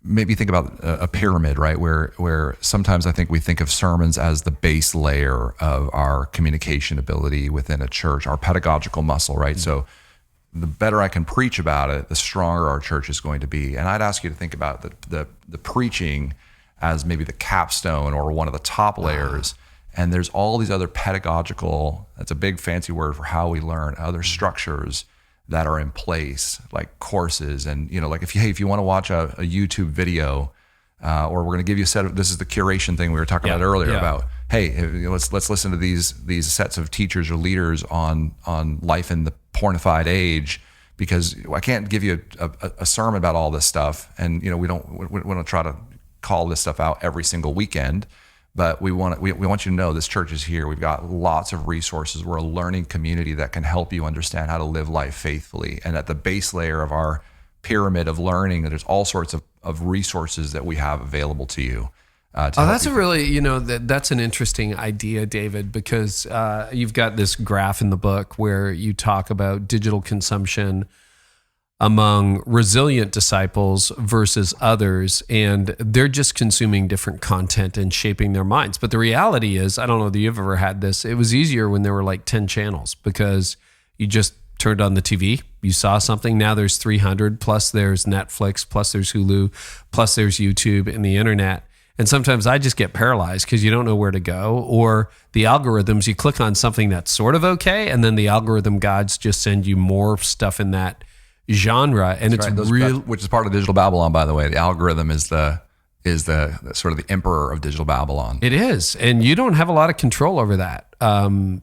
Speaker 2: maybe think about a pyramid, right? Where sometimes I think we think of sermons as the base layer of our communication ability within a church, our pedagogical muscle, right? Mm-hmm. So the better I can preach about it, the stronger our church is going to be. And I'd ask you to think about the preaching as maybe the capstone or one of the top layers. And there's all these other pedagogical, that's a big fancy word for how we learn, other structures that are in place, like courses. And like if you want to watch a YouTube video, or we're going to give you a set of, this is the curation thing we were talking about earlier about, hey, let's listen to these sets of teachers or leaders on life in the pornified age, because I can't give you a sermon about all this stuff. And we don't try to call this stuff out every single weekend. But we want you to know this church is here. We've got lots of resources. We're a learning community that can help you understand how to live life faithfully. And at the base layer of our pyramid of learning, there's all sorts of resources that we have available to you.
Speaker 1: That's that's an interesting idea, David, because you've got this graph in the book where you talk about digital consumption among resilient disciples versus others, and they're just consuming different content and shaping their minds. But the reality is, I don't know that you've ever had this, it was easier when there were like 10 channels, because you just turned on the TV, you saw something, now there's 300, plus there's Netflix, plus there's Hulu, plus there's YouTube and the internet. And sometimes I just get paralyzed because you don't know where to go, or the algorithms, you click on something that's sort of okay, and then the algorithm gods just send you more stuff in that genre, and
Speaker 2: that's
Speaker 1: it's
Speaker 2: right.
Speaker 1: real,
Speaker 2: which is part of Digital Babylon, by the way. The algorithm is the sort of the emperor of Digital Babylon.
Speaker 1: It is, and you don't have a lot of control over that, to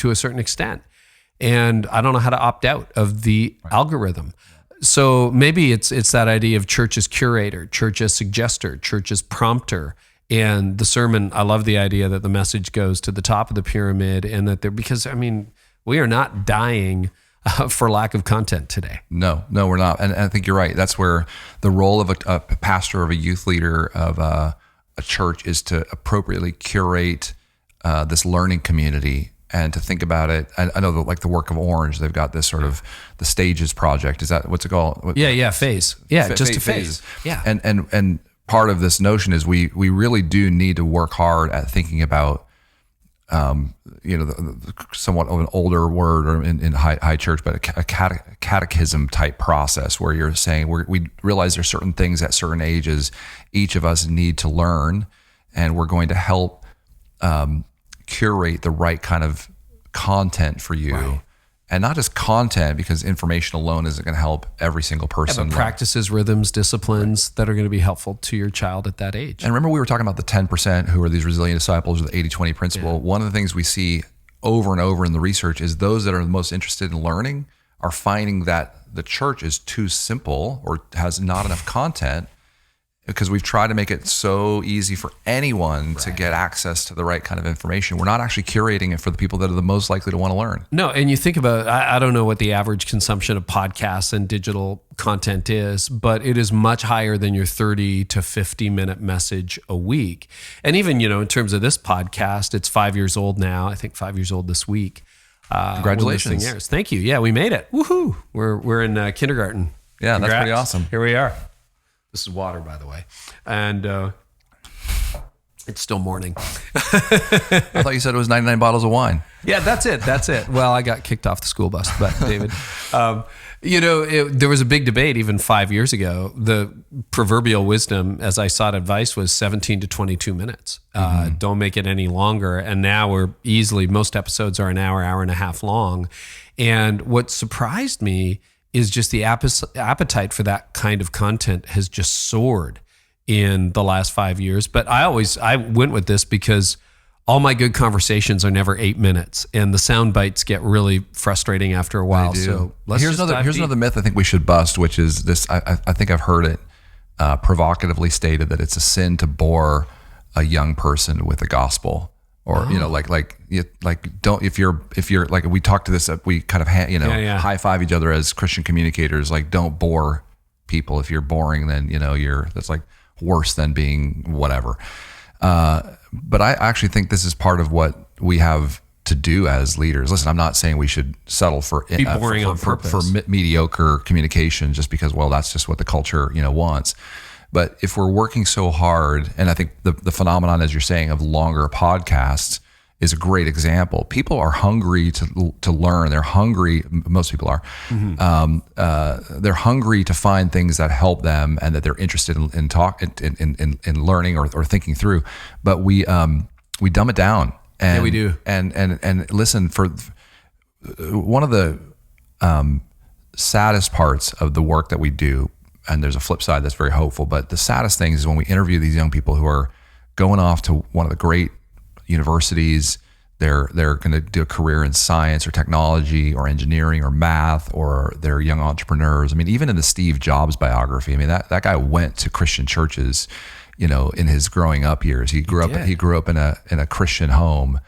Speaker 1: a certain extent. And I don't know how to opt out of the algorithm. So maybe it's that idea of church as curator, church as suggester, church as prompter. And the sermon, I love the idea that the message goes to the top of the pyramid, and that because we are not dying for lack of content today. No,
Speaker 2: we're not. And I think you're right. That's where the role of a pastor, of a youth leader, of a church is to appropriately curate this learning community and to think about it. I know the work of Orange, they've got this sort of the Stages project. Is that, what's it called?
Speaker 1: Phase. Yeah, just a phase. Yeah.
Speaker 2: And part of this notion is we really do need to work hard at thinking about somewhat of an older word, or in high church, but a catechism type process, where you're saying we realize there's certain things at certain ages each of us need to learn, and we're going to help curate the right kind of content for you. Right. And not just content, because information alone isn't going to help every single person.
Speaker 1: But practices, rhythms, disciplines that are going to be helpful to your child at that age.
Speaker 2: And remember, we were talking about the 10% who are these resilient disciples, or the 80-20 principle. Yeah. One of the things we see over and over in the research is those that are the most interested in learning are finding that the church is too simple or has not enough content, because we've tried to make it so easy for anyone to get access to the right kind of information. We're not actually curating it for the people that are the most likely to want to learn.
Speaker 1: No, and you think about, I don't know what the average consumption of podcasts and digital content is, but it is much higher than your 30 to 50 minute message a week. And even, in terms of this podcast, it's 5 years old now. I think 5 years old this week.
Speaker 2: Congratulations.
Speaker 1: When this thing airs. Thank you. Yeah, we made it. Woohoo. We're in kindergarten.
Speaker 2: Yeah,
Speaker 1: Congrats.
Speaker 2: that's pretty awesome.
Speaker 1: Here we are. This is water, by the way. And it's still morning.
Speaker 2: I thought you said it was 99 bottles of wine.
Speaker 1: Yeah, that's it. Well, I got kicked off the school bus, but David, there was a big debate even 5 years ago. The proverbial wisdom, as I sought advice, was 17 to 22 minutes. Don't make it any longer. And now most episodes are an hour and a half long. And what surprised me is just the appetite for that kind of content has just soared in the last 5 years. But I went with this because all my good conversations are never 8 minutes, and the sound bites get really frustrating after a while. So
Speaker 2: here's another myth I think we should bust, which is this. I think I've heard it provocatively stated that it's a sin to bore a young person with the gospel, or don't if you're like, we talked to this, we kind of high five each other as Christian communicators. Like, don't bore people. If you're boring, then that's like worse than being whatever. But I actually think this is part of what we have to do as leaders. Listen, I'm not saying we should settle for mediocre communication just because, well, that's just what the culture wants. But if we're working so hard, and I think the phenomenon, as you're saying, of longer podcasts is a great example. People are hungry to learn. They're hungry. Most people are. Mm-hmm. They're hungry to find things that help them and that they're interested in learning or thinking through. But we dumb it down. And,
Speaker 1: yeah, we do.
Speaker 2: And listen, for one of the saddest parts of the work that we do, and there's a flip side that's very hopeful, but the saddest thing is when we interview these young people who are going off to one of the great universities, they're going to do a career in science or technology or engineering or math, or they're young entrepreneurs. I mean, even in the Steve Jobs biography, I mean, that guy went to Christian churches, in his growing up years. He grew up in a Christian home.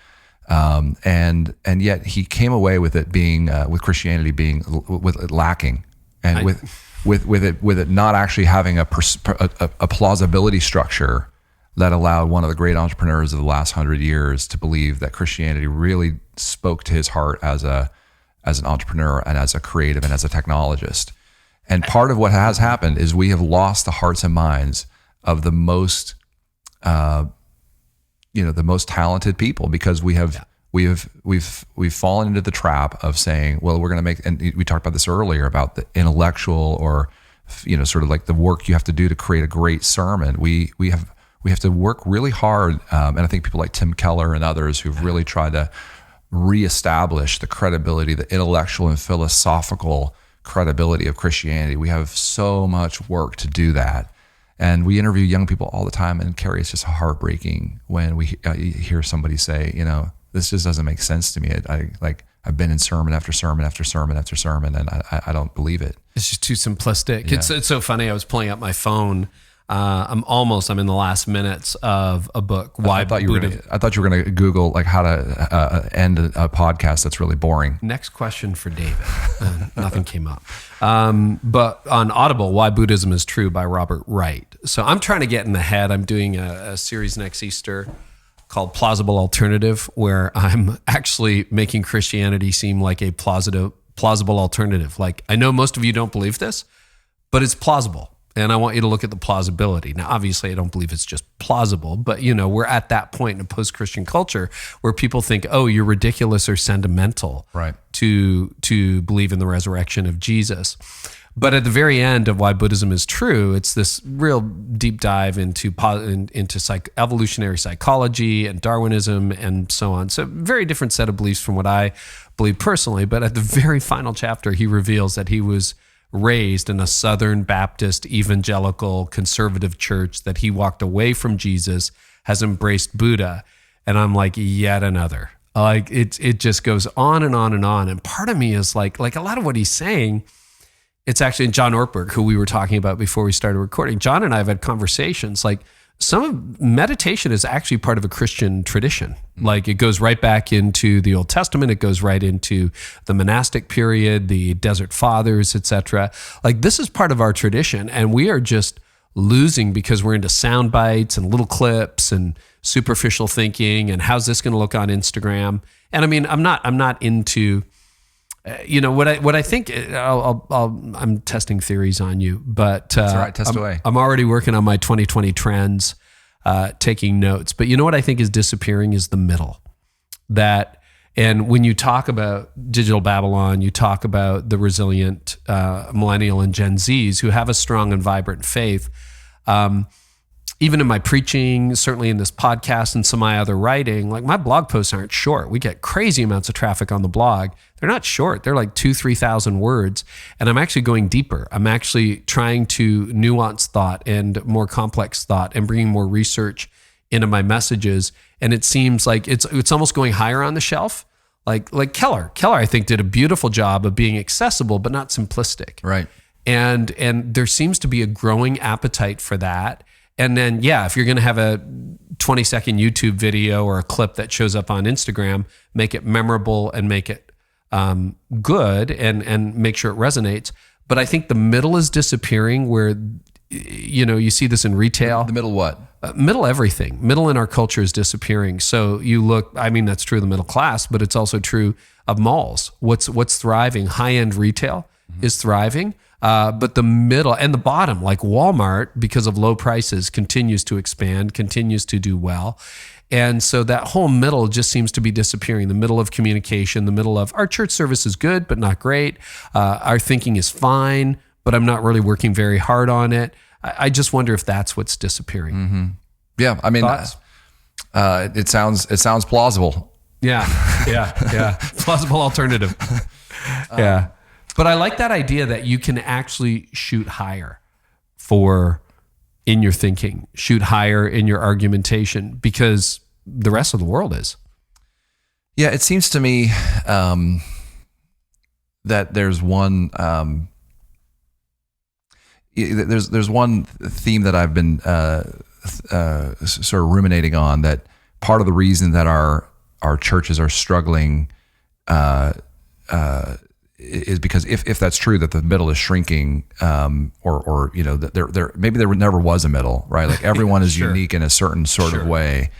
Speaker 2: And yet he came away with it being, with Christianity being with it lacking, and with it not actually having a plausibility structure that allowed one of the great entrepreneurs of the last 100 years to believe that Christianity really spoke to his heart as an entrepreneur and as a creative and as a technologist. And part of what has happened is we have lost the hearts and minds of the most, the most talented people, because we've fallen into the trap of saying, well, we're going to make, and we talked about this earlier about the intellectual or, sort of like the work you have to do to create a great sermon. We have to work really hard, and I think people like Tim Keller and others who've really tried to reestablish the credibility, the intellectual and philosophical credibility of Christianity. We have so much work to do that, and we interview young people all the time. And Carey, it's just heartbreaking when we hear somebody say, this just doesn't make sense to me. I've been in sermon after sermon after sermon after sermon, and I don't believe it.
Speaker 1: It's just too simplistic.
Speaker 2: Yeah.
Speaker 1: It's so funny. I was pulling up my phone. I'm in the last minutes of a book.
Speaker 2: I thought you were going to Google like how to end a podcast that's really boring.
Speaker 1: Next question for David. Nothing came up. But on Audible, Why Buddhism is True by Robert Wright. So I'm trying to get in the head. I'm doing a series next Easter called Plausible Alternative, where I'm actually making Christianity seem like a plausible alternative. Like, I know most of you don't believe this, but it's plausible. And I want you to look at the plausibility. Now, obviously, I don't believe it's just plausible, but we're at that point in a post-Christian culture where people think, oh, you're ridiculous or sentimental,
Speaker 2: right,
Speaker 1: to believe in the resurrection of Jesus. But at the very end of Why Buddhism is True, it's this real deep dive into evolutionary psychology and Darwinism and so on. So very different set of beliefs from what I believe personally. But at the very final chapter, he reveals that he was raised in a Southern Baptist evangelical conservative church, that he walked away from Jesus, has embraced Buddha. And I'm like, yet another. Like it just goes on and on and on. And part of me is like a lot of what he's saying, it's actually John Ortberg, who we were talking about before we started recording. John and I have had conversations like, some of meditation is actually part of a Christian tradition. Like, it goes right back into the Old Testament. It goes right into the monastic period, the Desert Fathers, etc. Like, this is part of our tradition, and we are just losing because we're into sound bites and little clips and superficial thinking and how's this going to look on Instagram. And I mean, I'm not into, what I think. I'm testing theories on you, but
Speaker 2: that's all right. Test away.
Speaker 1: I'm already working on my 2020 trends, taking notes. But you know what I think is disappearing is the middle. And when you talk about digital Babylon, you talk about the resilient millennial and Gen Zs who have a strong and vibrant faith. Even in my preaching, certainly in this podcast and some of my other writing, like my blog posts aren't short. We get crazy amounts of traffic on the blog. They're not short. They're like 2,000-3,000 words. And I'm actually going deeper. I'm actually trying to nuance thought and more complex thought and bringing more research into my messages. And it seems like it's almost going higher on the shelf. Like Keller. Keller, I think, did a beautiful job of being accessible, but not simplistic.
Speaker 2: Right.
Speaker 1: And there seems to be a growing appetite for that. And then, if you're going to have a 20-second YouTube video or a clip that shows up on Instagram, make it memorable and make it good and make sure it resonates. But I think the middle is disappearing where, you see this in retail.
Speaker 2: The middle what?
Speaker 1: Middle everything. Middle in our culture is disappearing. So you look, that's true of the middle class, but it's also true of malls. What's thriving? High-end retail is thriving. But the middle and the bottom, like Walmart, because of low prices, continues to expand, continues to do well. And so that whole middle just seems to be disappearing. The middle of communication, the middle of our church service is good, but not great. Our thinking is fine, but I'm not really working very hard on it. I just wonder if that's what's disappearing.
Speaker 2: Mm-hmm. Yeah. It sounds plausible.
Speaker 1: Yeah. Plausible alternative. Yeah. But I like that idea that you can actually shoot higher in your thinking, shoot higher in your argumentation, because the rest of the world is.
Speaker 2: Yeah, it seems to me that there's one there's one theme that I've been sort of ruminating on, that part of the reason that our churches are struggling is because if that's true, that the middle is shrinking, or that there maybe there never was a middle, right? Like everyone is
Speaker 1: Sure.
Speaker 2: unique in a certain sort of way,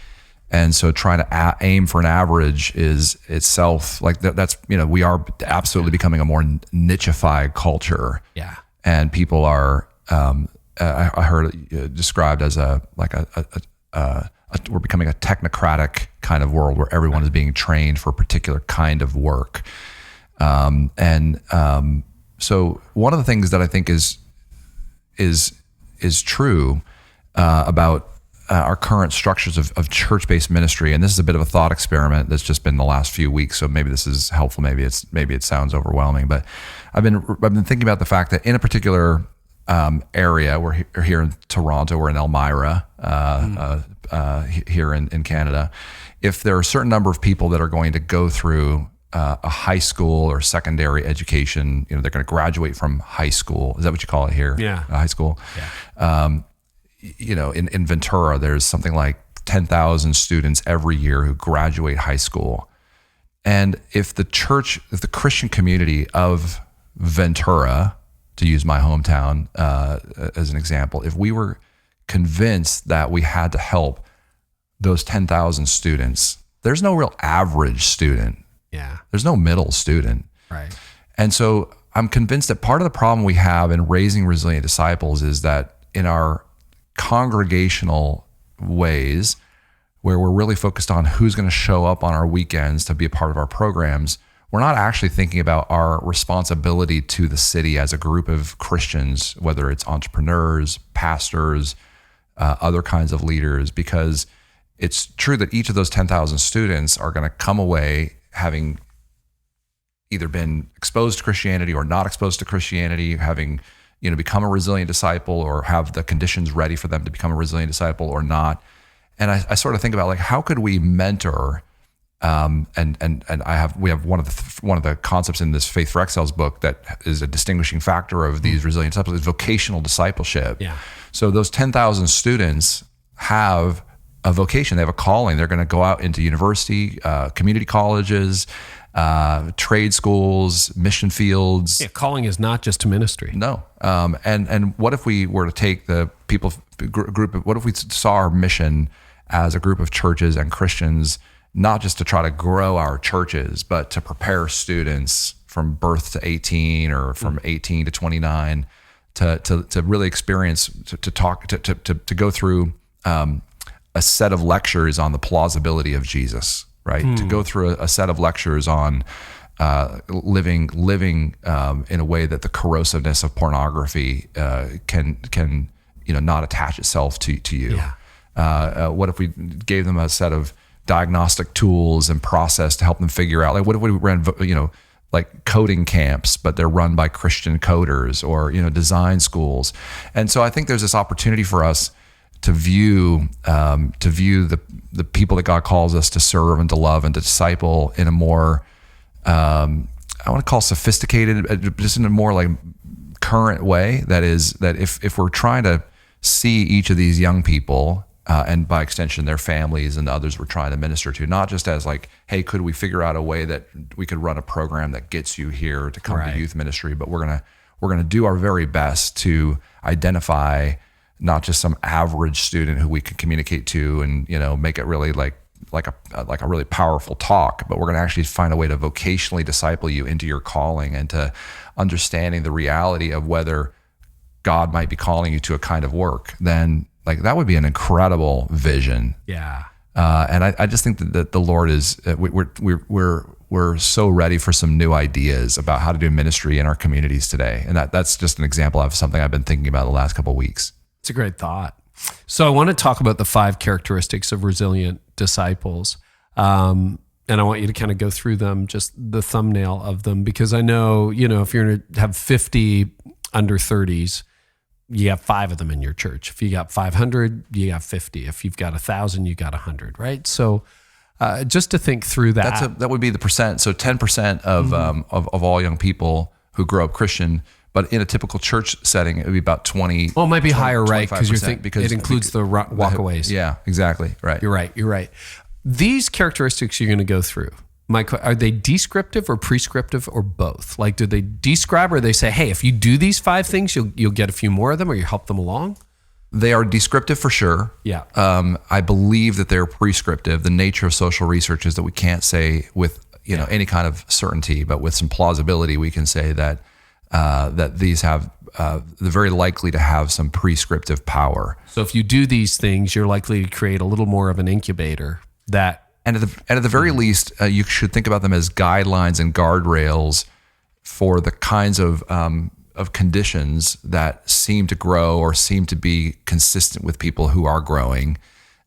Speaker 2: and so trying to aim for an average is itself like that's we are absolutely becoming a more nichified culture.
Speaker 1: Yeah,
Speaker 2: and people are I heard it described as we're becoming a technocratic kind of world where everyone is being trained for a particular kind of work. So one of the things that I think is true about our current structures of church-based ministry, and this is a bit of a thought experiment that's just been the last few weeks. So maybe this is helpful. Maybe it sounds overwhelming, but I've been thinking about the fact that in a particular area, we're here in Toronto, we're in Elmira, here in Canada. If there are a certain number of people that are going to go through a high school or secondary education, they're going to graduate from high school. Is that what you call it here?
Speaker 1: Yeah.
Speaker 2: High school.
Speaker 1: Yeah.
Speaker 2: In Ventura, there's something like 10,000 students every year who graduate high school. And if the Christian community of Ventura, to use my hometown as an example, if we were convinced that we had to help those 10,000 students, there's no real average student.
Speaker 1: Yeah.
Speaker 2: There's no middle student.
Speaker 1: Right.
Speaker 2: And so I'm convinced that part of the problem we have in raising resilient disciples is that in our congregational ways, where we're really focused on who's going to show up on our weekends to be a part of our programs, we're not actually thinking about our responsibility to the city as a group of Christians, whether it's entrepreneurs, pastors, other kinds of leaders, because it's true that each of those 10,000 students are going to come away having either been exposed to Christianity or not exposed to Christianity, having become a resilient disciple or have the conditions ready for them to become a resilient disciple or not. And I sort of think about like, how could we mentor? We have one of the concepts in this Faith for Exiles book that is a distinguishing factor of these resilient disciples is vocational discipleship.
Speaker 1: Yeah.
Speaker 2: So those 10,000 students have a vocation, they have a calling. They're going to go out into university, community colleges, trade schools, mission fields.
Speaker 1: Yeah, calling is not just to ministry.
Speaker 2: No. And what if we were to take the people group? What if we saw our mission as a group of churches and Christians, not just to try to grow our churches, but to prepare students from birth to 18 or from 18 to 29 to really experience, to go through a set of lectures on the plausibility of Jesus, right? To go through a set of lectures on living in a way that the corrosiveness of pornography can not attach itself to you. Yeah. What if we gave them a set of diagnostic tools and process to help them figure out, like, what if we ran, like coding camps, but they're run by Christian coders, or, design schools. And so I think there's this opportunity for us to view the people that God calls us to serve and to love and to disciple in a more, I want to call sophisticated, just in a more like current way. That is, that if we're trying to see each of these young people, and by extension their families and the others we're trying to minister to, not just as like, hey, could we figure out a way that we could run a program that gets you here to come to youth ministry, but we're gonna do our very best to identify not just some average student who we can communicate to and make it really like a really powerful talk, but we're going to actually find a way to vocationally disciple you into your calling and to understanding the reality of whether God might be calling you to a kind of work. Then like that would be an incredible vision.
Speaker 1: Yeah.
Speaker 2: And I just think that the Lord is, we're so ready for some new ideas about how to do ministry in our communities today. And that's just an example of something I've been thinking about the last couple of weeks.
Speaker 1: It's a great thought. So I want to talk about the 5 characteristics of resilient disciples. And I want you to kind of go through them, just the thumbnail of them, because I know, if you're going to have 50 under 30s, you have 5 of them in your church. If you got 500, you got 50. If you've got 1,000, you got 100, right? So just to think through that.
Speaker 2: That would be the percent. So 10% of all young people who grow up Christian, but in a typical church setting, it would be about 20.
Speaker 1: Well, it might be higher, right? Because it includes the walkaways.
Speaker 2: Yeah, exactly. Right.
Speaker 1: You're right. These characteristics you're going to go through, are they descriptive or prescriptive or both? Like, do they describe, or they say, hey, if you do these 5 things, you'll get a few more of them, or you help them along?
Speaker 2: They are descriptive for sure.
Speaker 1: Yeah.
Speaker 2: I believe that they're prescriptive. The nature of social research is that we can't say with any kind of certainty, but with some plausibility, we can say that these have they're very likely to have some prescriptive power.
Speaker 1: So if you do these things, you're likely to create a little more of an incubator that.
Speaker 2: And at the very least, you should think about them as guidelines and guardrails for the kinds of conditions that seem to grow or seem to be consistent with people who are growing.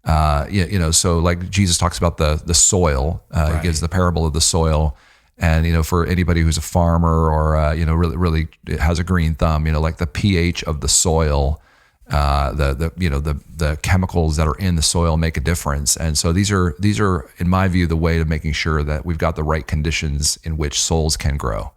Speaker 2: So like Jesus talks about the soil. He gives the parable of the soil. And, for anybody who's a farmer or, really has a green thumb, like the pH of the soil, the chemicals that are in the soil make a difference. And so these are, in my view, the way of making sure that we've got the right conditions in which souls can grow.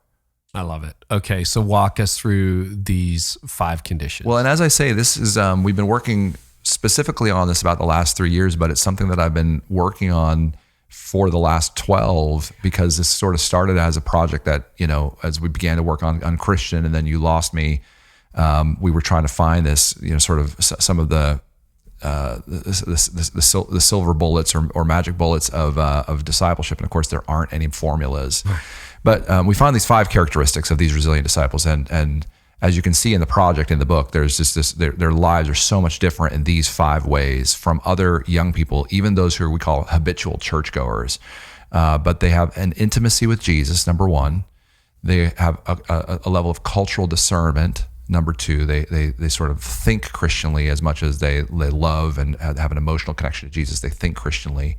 Speaker 1: I love it. Okay. So walk us through these 5 conditions.
Speaker 2: Well, and as I say, this is, we've been working specifically on this about the last 3 years, but it's something that I've been working on for the last 12, because this sort of started as a project that, as we began to work on Christian, and then you lost me, we were trying to find this, sort of some of the silver bullets or magic bullets of discipleship. And of course, there aren't any formulas, but we found these 5 characteristics of these resilient disciples. And as you can see in the project, in the book, there's just their lives are so much different in these 5 ways from other young people, even those who we call habitual churchgoers. But they have an intimacy with Jesus, number 1. They have a level of cultural discernment. Number 2, they sort of think Christianly as much as they love and have an emotional connection to Jesus. They think Christianly.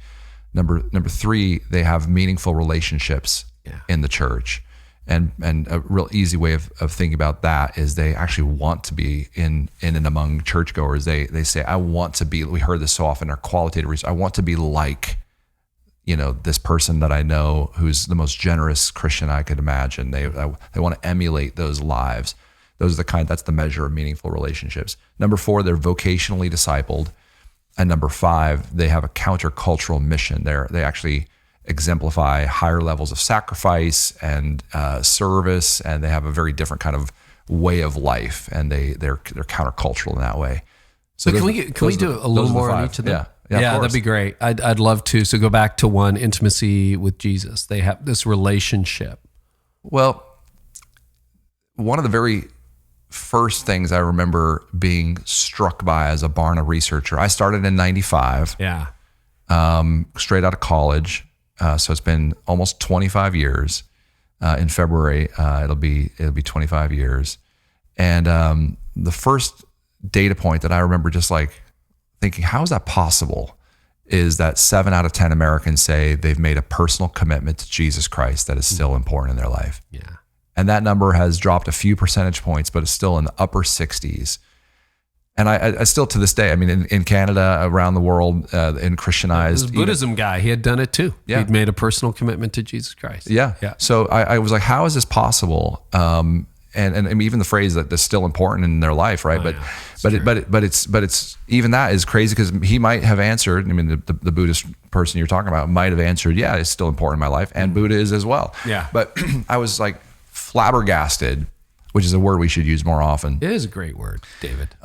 Speaker 2: Number 3, they have meaningful relationships in the church. And a real easy way of thinking about that is they actually want to be in and among churchgoers. They say, I want to be, we heard this so often in our qualitative research, I want to be like, this person that I know who's the most generous Christian I could imagine. They want to emulate those lives. Those are that's the measure of meaningful relationships. Number 4, they're vocationally discipled. And number 5, they have a countercultural mission. They actually exemplify higher levels of sacrifice and service, and they have a very different kind of way of life, and they're countercultural in that way.
Speaker 1: So can we do a little more on each of them? Yeah, that'd be great. I'd love to. So go back to one, intimacy with Jesus. They have this relationship.
Speaker 2: Well, one of the very first things I remember being struck by as a Barna researcher, I started in 95.
Speaker 1: Yeah.
Speaker 2: Straight out of college. So it's been almost 25 years. In February, it'll be 25 years. And the first data point that I remember just like thinking, how is that possible, is that 7 out of 10 Americans say they've made a personal commitment to Jesus Christ that is still important in their life.
Speaker 1: Yeah.
Speaker 2: And that number has dropped a few percentage points, but it's still in the upper 60s. And I still, to this day, I mean, in Canada, around the world, in Christianized.
Speaker 1: This Buddhism guy, he had done it too.
Speaker 2: Yeah.
Speaker 1: He'd made a personal commitment to Jesus Christ.
Speaker 2: Yeah. So I was like, how is this possible? And even the phrase that is still important in their life, right? But it's even that is crazy, because he might have answered. I mean, the Buddhist person you're talking about might have answered, yeah, it's still important in my life, and Buddha is as well.
Speaker 1: Yeah.
Speaker 2: But I was like flabbergasted, which is a word we should use more often.
Speaker 1: It is a great word, David.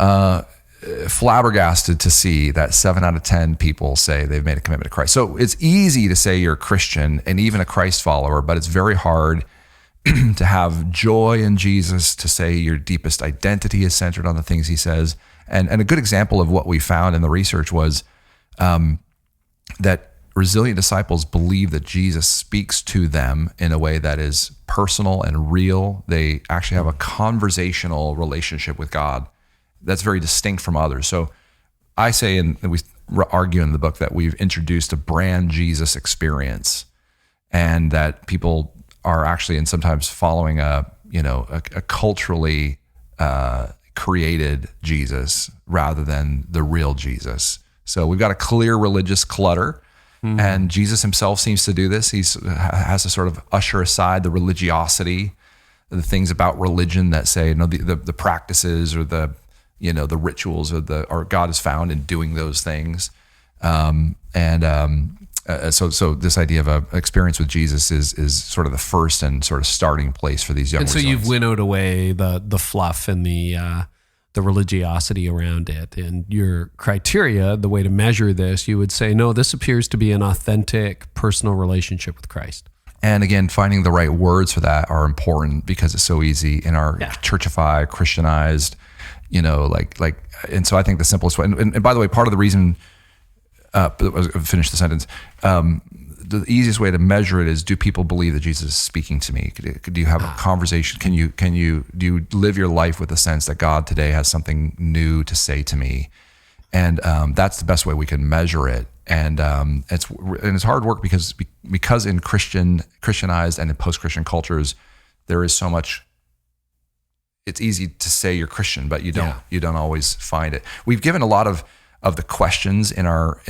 Speaker 2: Flabbergasted to see that 7 out of 10 people say they've made a commitment to Christ. So it's easy to say you're a Christian and even a Christ follower, but it's very hard to have joy in Jesus, to say your deepest identity is centered on the things he says. And a good example of what we found in the research was that resilient disciples believe that Jesus speaks to them in a way that is personal and real. They actually have a conversational relationship with God that's very distinct from others. So I say, and we argue in the book, that we've introduced a brand Jesus experience, and that people are actually, and sometimes following a culturally created Jesus rather than the real Jesus. So we've got a clear religious clutter. And Jesus himself seems to do this. He has to sort of usher aside the religiosity, the things about religion that say, the practices or the rituals or God is found in doing those things. So this idea of an experience with Jesus is sort of the first and sort of starting place for these young.
Speaker 1: And so you've winnowed away the fluff and the religiosity around it, and your criteria, the way to measure this, you would say, no, this appears to be an authentic personal relationship with Christ.
Speaker 2: And again, finding the right words for that are important, because it's so easy in our churchified, Christianized, and so I think the simplest way, and by the way, part of the reason, finish the sentence, the easiest way to measure it is, do people believe that Jesus is speaking to me? Do you have a conversation? Do you live your life with the sense that God today has something new to say to me? And that's the best way we can measure it. And it's hard work because in Christianized and in post-Christian cultures, there is so much. It's easy to say you're Christian, but you don't always find it. We've given a lot of the questions in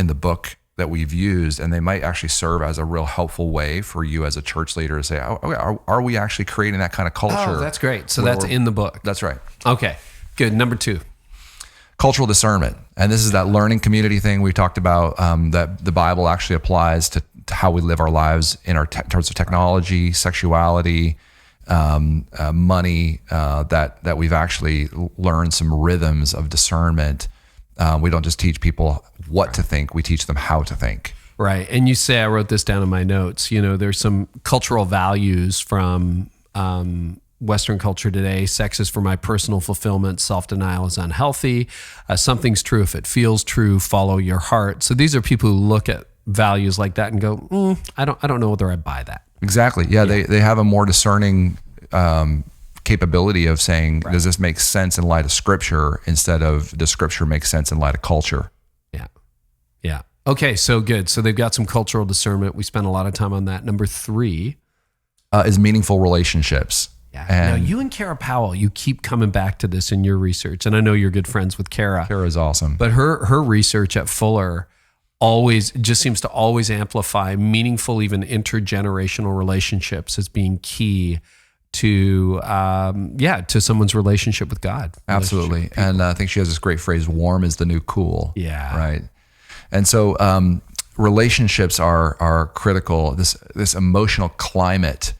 Speaker 2: the book that we've used, and they might actually serve as a real helpful way for you as a church leader to say, are we actually creating that kind of culture?
Speaker 1: Oh, that's great. So that's in the book.
Speaker 2: That's right.
Speaker 1: Okay, good. Number 2.
Speaker 2: Cultural discernment. And this is that learning community thing we talked about, that the Bible actually applies to how we live our lives in terms of technology, sexuality, money, that we've actually learned some rhythms of discernment. We don't just teach people what to think, we teach them how to think.
Speaker 1: Right. And you say, I wrote this down in my notes, there's some cultural values from Western culture today. Sex is for my personal fulfillment. Self-denial is unhealthy. Something's true if it feels true. Follow your heart. So these are people who look at values like that and go, I don't know whether I buy that.
Speaker 2: Exactly. Yeah. They have a more discerning capability of saying, does this make sense in light of Scripture, instead of, does Scripture make sense in light of culture?
Speaker 1: Yeah. Okay, so good. So they've got some cultural discernment. We spent a lot of time on that. Number 3
Speaker 2: is meaningful relationships.
Speaker 1: Yeah. Now, you and Kara Powell, you keep coming back to this in your research, and I know you're good friends with Kara.
Speaker 2: Kara's awesome.
Speaker 1: But her research at Fuller always just seems to always amplify meaningful, even intergenerational relationships as being key to someone's relationship with God.
Speaker 2: Absolutely. And I think she has this great phrase, warm is the new cool.
Speaker 1: Yeah.
Speaker 2: Right. And so relationships are critical. This emotional climate.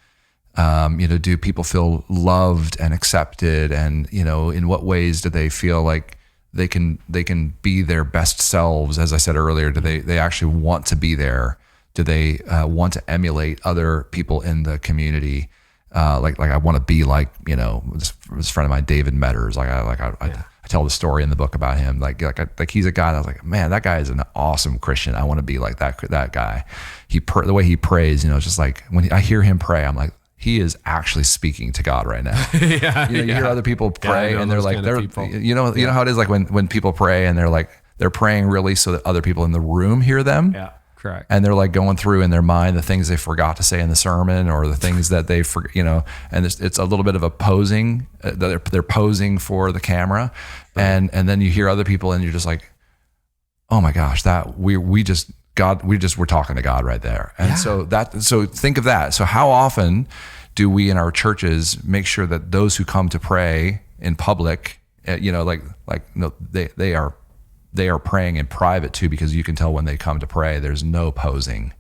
Speaker 2: Do people feel loved and accepted? And, in what ways do they feel like they can be their best selves? As I said earlier, do they actually want to be there? Do they want to emulate other people in the community? Like I want to be like, this friend of mine, David Metters. I tell the story in the book about him. Like he's a guy that I was like, man, that guy is an awesome Christian. I want to be like that guy. The way he prays, it's just like when I hear him pray, I'm like, he is actually speaking to God right now. You hear other people pray and they're like, you know how it is, like when people pray and they're praying really so that other people in the room hear them.
Speaker 1: Yeah, correct.
Speaker 2: And they're like going through in their mind the things they forgot to say in the sermon, or the things that they and it's a little bit of a posing. They're posing for the camera, and then you hear other people and you're just like, oh my gosh, that we just we're talking to God right there. And so think of that. So how often do we in our churches make sure that those who come to pray in public, they are praying in private too, because you can tell when they come to pray, there's no posing.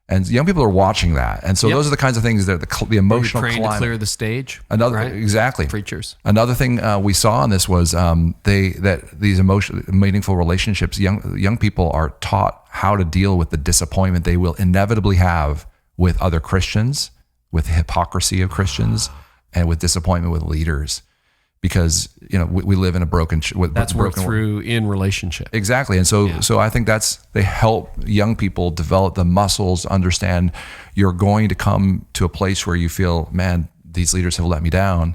Speaker 2: And young people are watching that. And so those are the kinds of things that the emotional
Speaker 1: praying
Speaker 2: climate.
Speaker 1: To clear the stage.
Speaker 2: Exactly.
Speaker 1: Preachers.
Speaker 2: Another thing we saw in this was that these meaningful relationships, young people are taught how to deal with the disappointment they will inevitably have with other Christians, with the hypocrisy of Christians, and with disappointment with leaders. Because we live in a broken.
Speaker 1: That's worked through in relationship.
Speaker 2: Exactly, and so I think they help young people develop the muscles, understand you're going to come to a place where you feel, man, these leaders have let me down,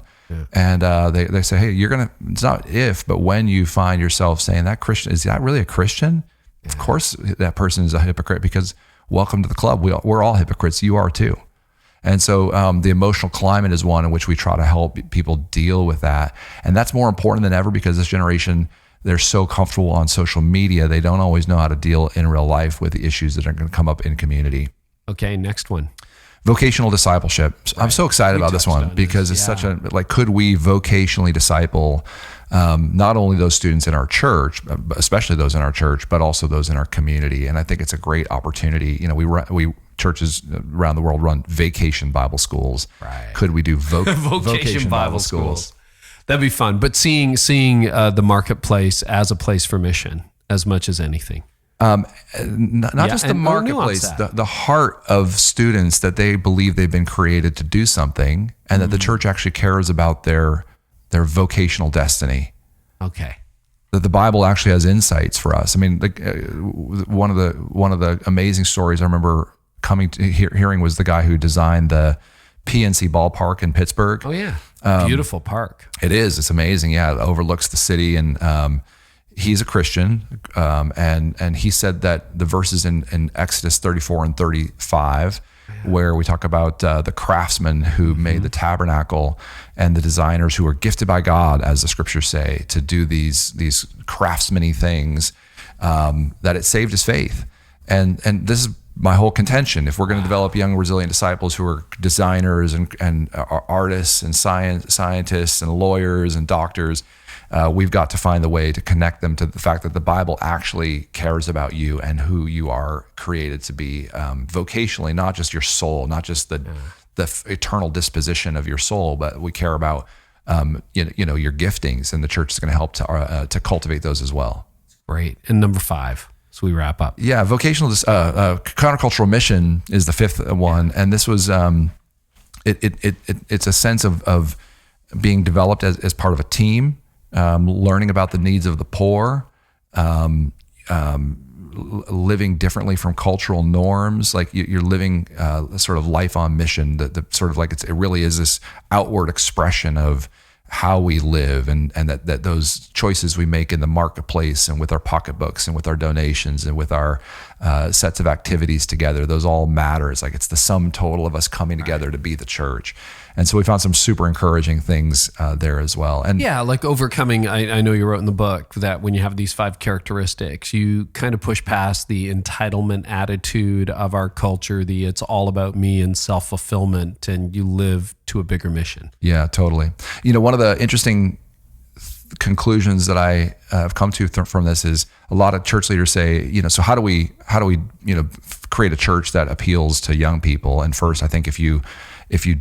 Speaker 2: and they say, hey, you're gonna. It's not if, but when you find yourself saying that Christian, is that really a Christian? Yeah. Of course, that person is a hypocrite, because welcome to the club. We're all hypocrites. You are too. And so the emotional climate is one in which we try to help people deal with that. And that's more important than ever, because this generation, they're so comfortable on social media, they don't always know how to deal in real life with the issues that are going to come up in community.
Speaker 1: Okay, next one.
Speaker 2: Vocational discipleship. Right. I'm so excited about this one because it's such could we vocationally disciple not only those students in our church, especially those in our church, but also those in our community. And I think it's a great opportunity. We churches around the world run vacation Bible schools.
Speaker 1: Right.
Speaker 2: Could we do vocation Bible schools?
Speaker 1: That'd be fun. But seeing the marketplace as a place for mission as much as anything.
Speaker 2: Not just the marketplace, the heart of students, that they believe they've been created to do something, and that the church actually cares about their vocational destiny.
Speaker 1: Okay.
Speaker 2: That the Bible actually has insights for us. I mean, one of the amazing stories I remember hearing was the guy who designed the PNC ballpark in Pittsburgh.
Speaker 1: Oh yeah, beautiful park.
Speaker 2: It is. It's amazing. Yeah, it overlooks the city, and he's a Christian, and he said that the verses in Exodus 34 and 35, where we talk about the craftsmen who made the tabernacle, and the designers who were gifted by God, as the scriptures say, to do these craftsman-y things, that it saved his faith. And this is my whole contention. If we're going to develop young, resilient disciples who are designers and artists and scientists and lawyers and doctors, we've got to find the way to connect them to the fact that the Bible actually cares about you and who you are created to be vocationally, not just your soul, not just the eternal disposition of your soul, but we care about your giftings, and the church is going to help to cultivate those as well. Great.
Speaker 1: And number 5. So we wrap up.
Speaker 2: Yeah, vocational countercultural mission is the 5th one, and this was it's a sense of being developed as part of a team, learning about the needs of the poor, living differently from cultural norms. Like you're living sort of life on mission. The sort of like it really is this outward expression of how we live, and that those choices we make in the marketplace and with our pocketbooks and with our donations and with our sets of activities together, those all matter. It's like it's the sum total of us coming together to be the church. And so we found some super encouraging things there as well. And
Speaker 1: yeah, like overcoming, I know you wrote in the book that when you have these 5 characteristics, you kind of push past the entitlement attitude of our culture, the it's all about me and self-fulfillment, and you live to a bigger mission.
Speaker 2: Yeah, totally. One of the interesting conclusions that I have come to from this is a lot of church leaders say, so how do we create a church that appeals to young people? And first, I think if you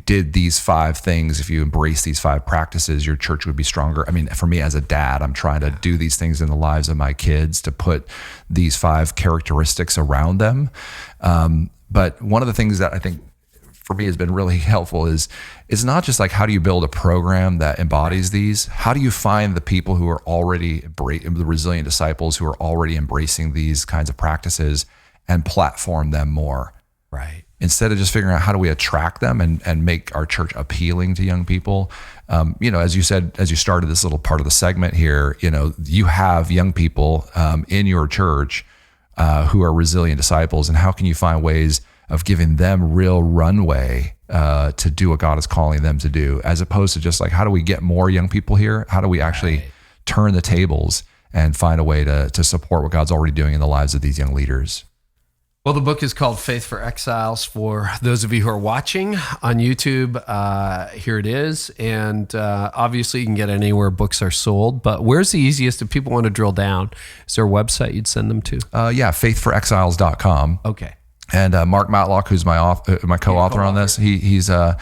Speaker 2: did these 5 things, if you embrace these 5 practices, your church would be stronger. I mean, for me as a dad, I'm trying to do these things in the lives of my kids to put these 5 characteristics around them. But one of the things that I think for me has been really helpful is it's not just like, how do you build a program that embodies these? How do you find the people who are already the resilient disciples who are already embracing these kinds of practices and platform them more?
Speaker 1: Right.
Speaker 2: Instead of just figuring out how do we attract them and make our church appealing to young people. As you said, as you started this little part of the segment here, you have young people in your church who are resilient disciples, and how can you find ways of giving them real runway to do what God is calling them to do, as opposed to just like, how do we get more young people here? How do we actually turn the tables and find a way to support what God's already doing in the lives of these young leaders?
Speaker 1: Well, the book is called Faith for Exiles. For those of you who are watching on YouTube, here it is. And obviously you can get it anywhere books are sold, but where's the easiest if people want to drill down? Is there a website you'd send them to?
Speaker 2: faithforexiles.com.
Speaker 1: Okay.
Speaker 2: And Mark Matlock, who's my co-author on this, he's a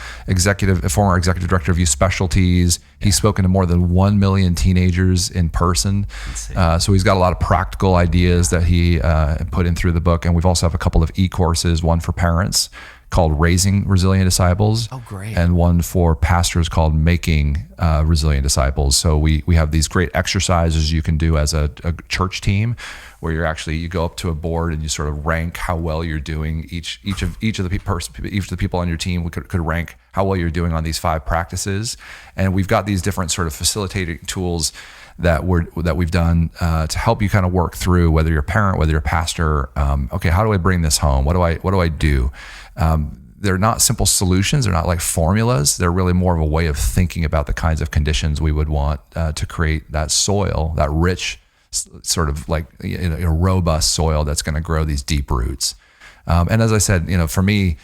Speaker 2: former executive director of Youth Specialties. He's spoken to more than 1 million teenagers in person. So he's got a lot of practical ideas that he put in through the book. And we've also have a couple of e-courses, one for parents called Raising Resilient Disciples.
Speaker 1: Oh, great.
Speaker 2: And one for pastors called Making Resilient Disciples. So we have these great exercises you can do as a church team, where you go up to a board and you sort of rank how well you're doing. Each of the people on your team could rank how well you're doing on these 5 practices. And we've got these different sort of facilitating tools that we've done to help you kind of work through, whether you're a parent, whether you're a pastor. Okay, how do I bring this home? What do I do? They're not simple solutions. They're not like formulas. They're really more of a way of thinking about the kinds of conditions we would want to create that soil, that rich, sort of like a robust soil that's going to grow these deep roots. And as I said, for me,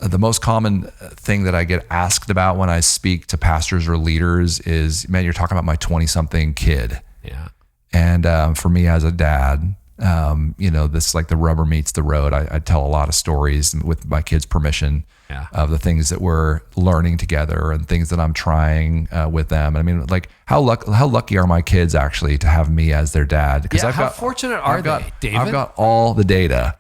Speaker 2: the most common thing that I get asked about when I speak to pastors or leaders is, man, you're talking about my 20-something kid.
Speaker 1: Yeah.
Speaker 2: And for me as a dad, this like the rubber meets the road. I tell a lot of stories with my kids' permission of the things that we're learning together and things that I'm trying with them. I mean, like how lucky are my kids actually to have me as their dad? Because
Speaker 1: how fortunate are they, David?
Speaker 2: I've got all the data,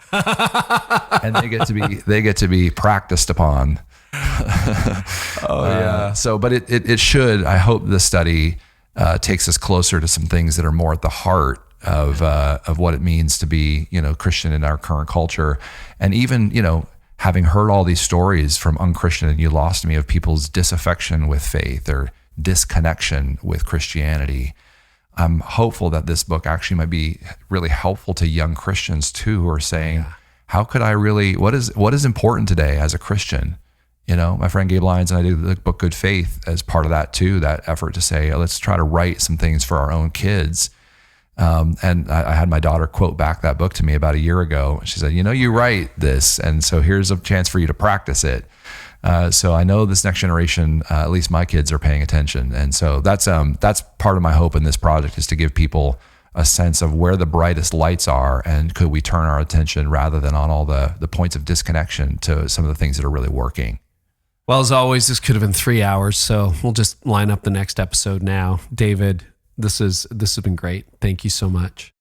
Speaker 2: and they get to be practiced upon. So, but it should. I hope this study takes us closer to some things that are more at the heart of what it means to be, Christian in our current culture. And even, having heard all these stories from unchristian and you lost me of people's disaffection with faith or disconnection with Christianity, I'm hopeful that this book actually might be really helpful to young Christians too, who are saying, how could I really, what is important today as a Christian? My friend Gabe Lyons and I do the book Good Faith as part of that too, that effort to say, let's try to write some things for our own kids. And I had my daughter quote back that book to me about a year ago. She said, you write this, and so here's a chance for you to practice it. So I know this next generation, at least my kids, are paying attention. And so that's part of my hope in this project, is to give people a sense of where the brightest lights are, and could we turn our attention rather than on all the points of disconnection to some of the things that are really working.
Speaker 1: Well, as always, this could have been 3 hours, so we'll just line up the next episode now. David, this has been great. Thank you so much.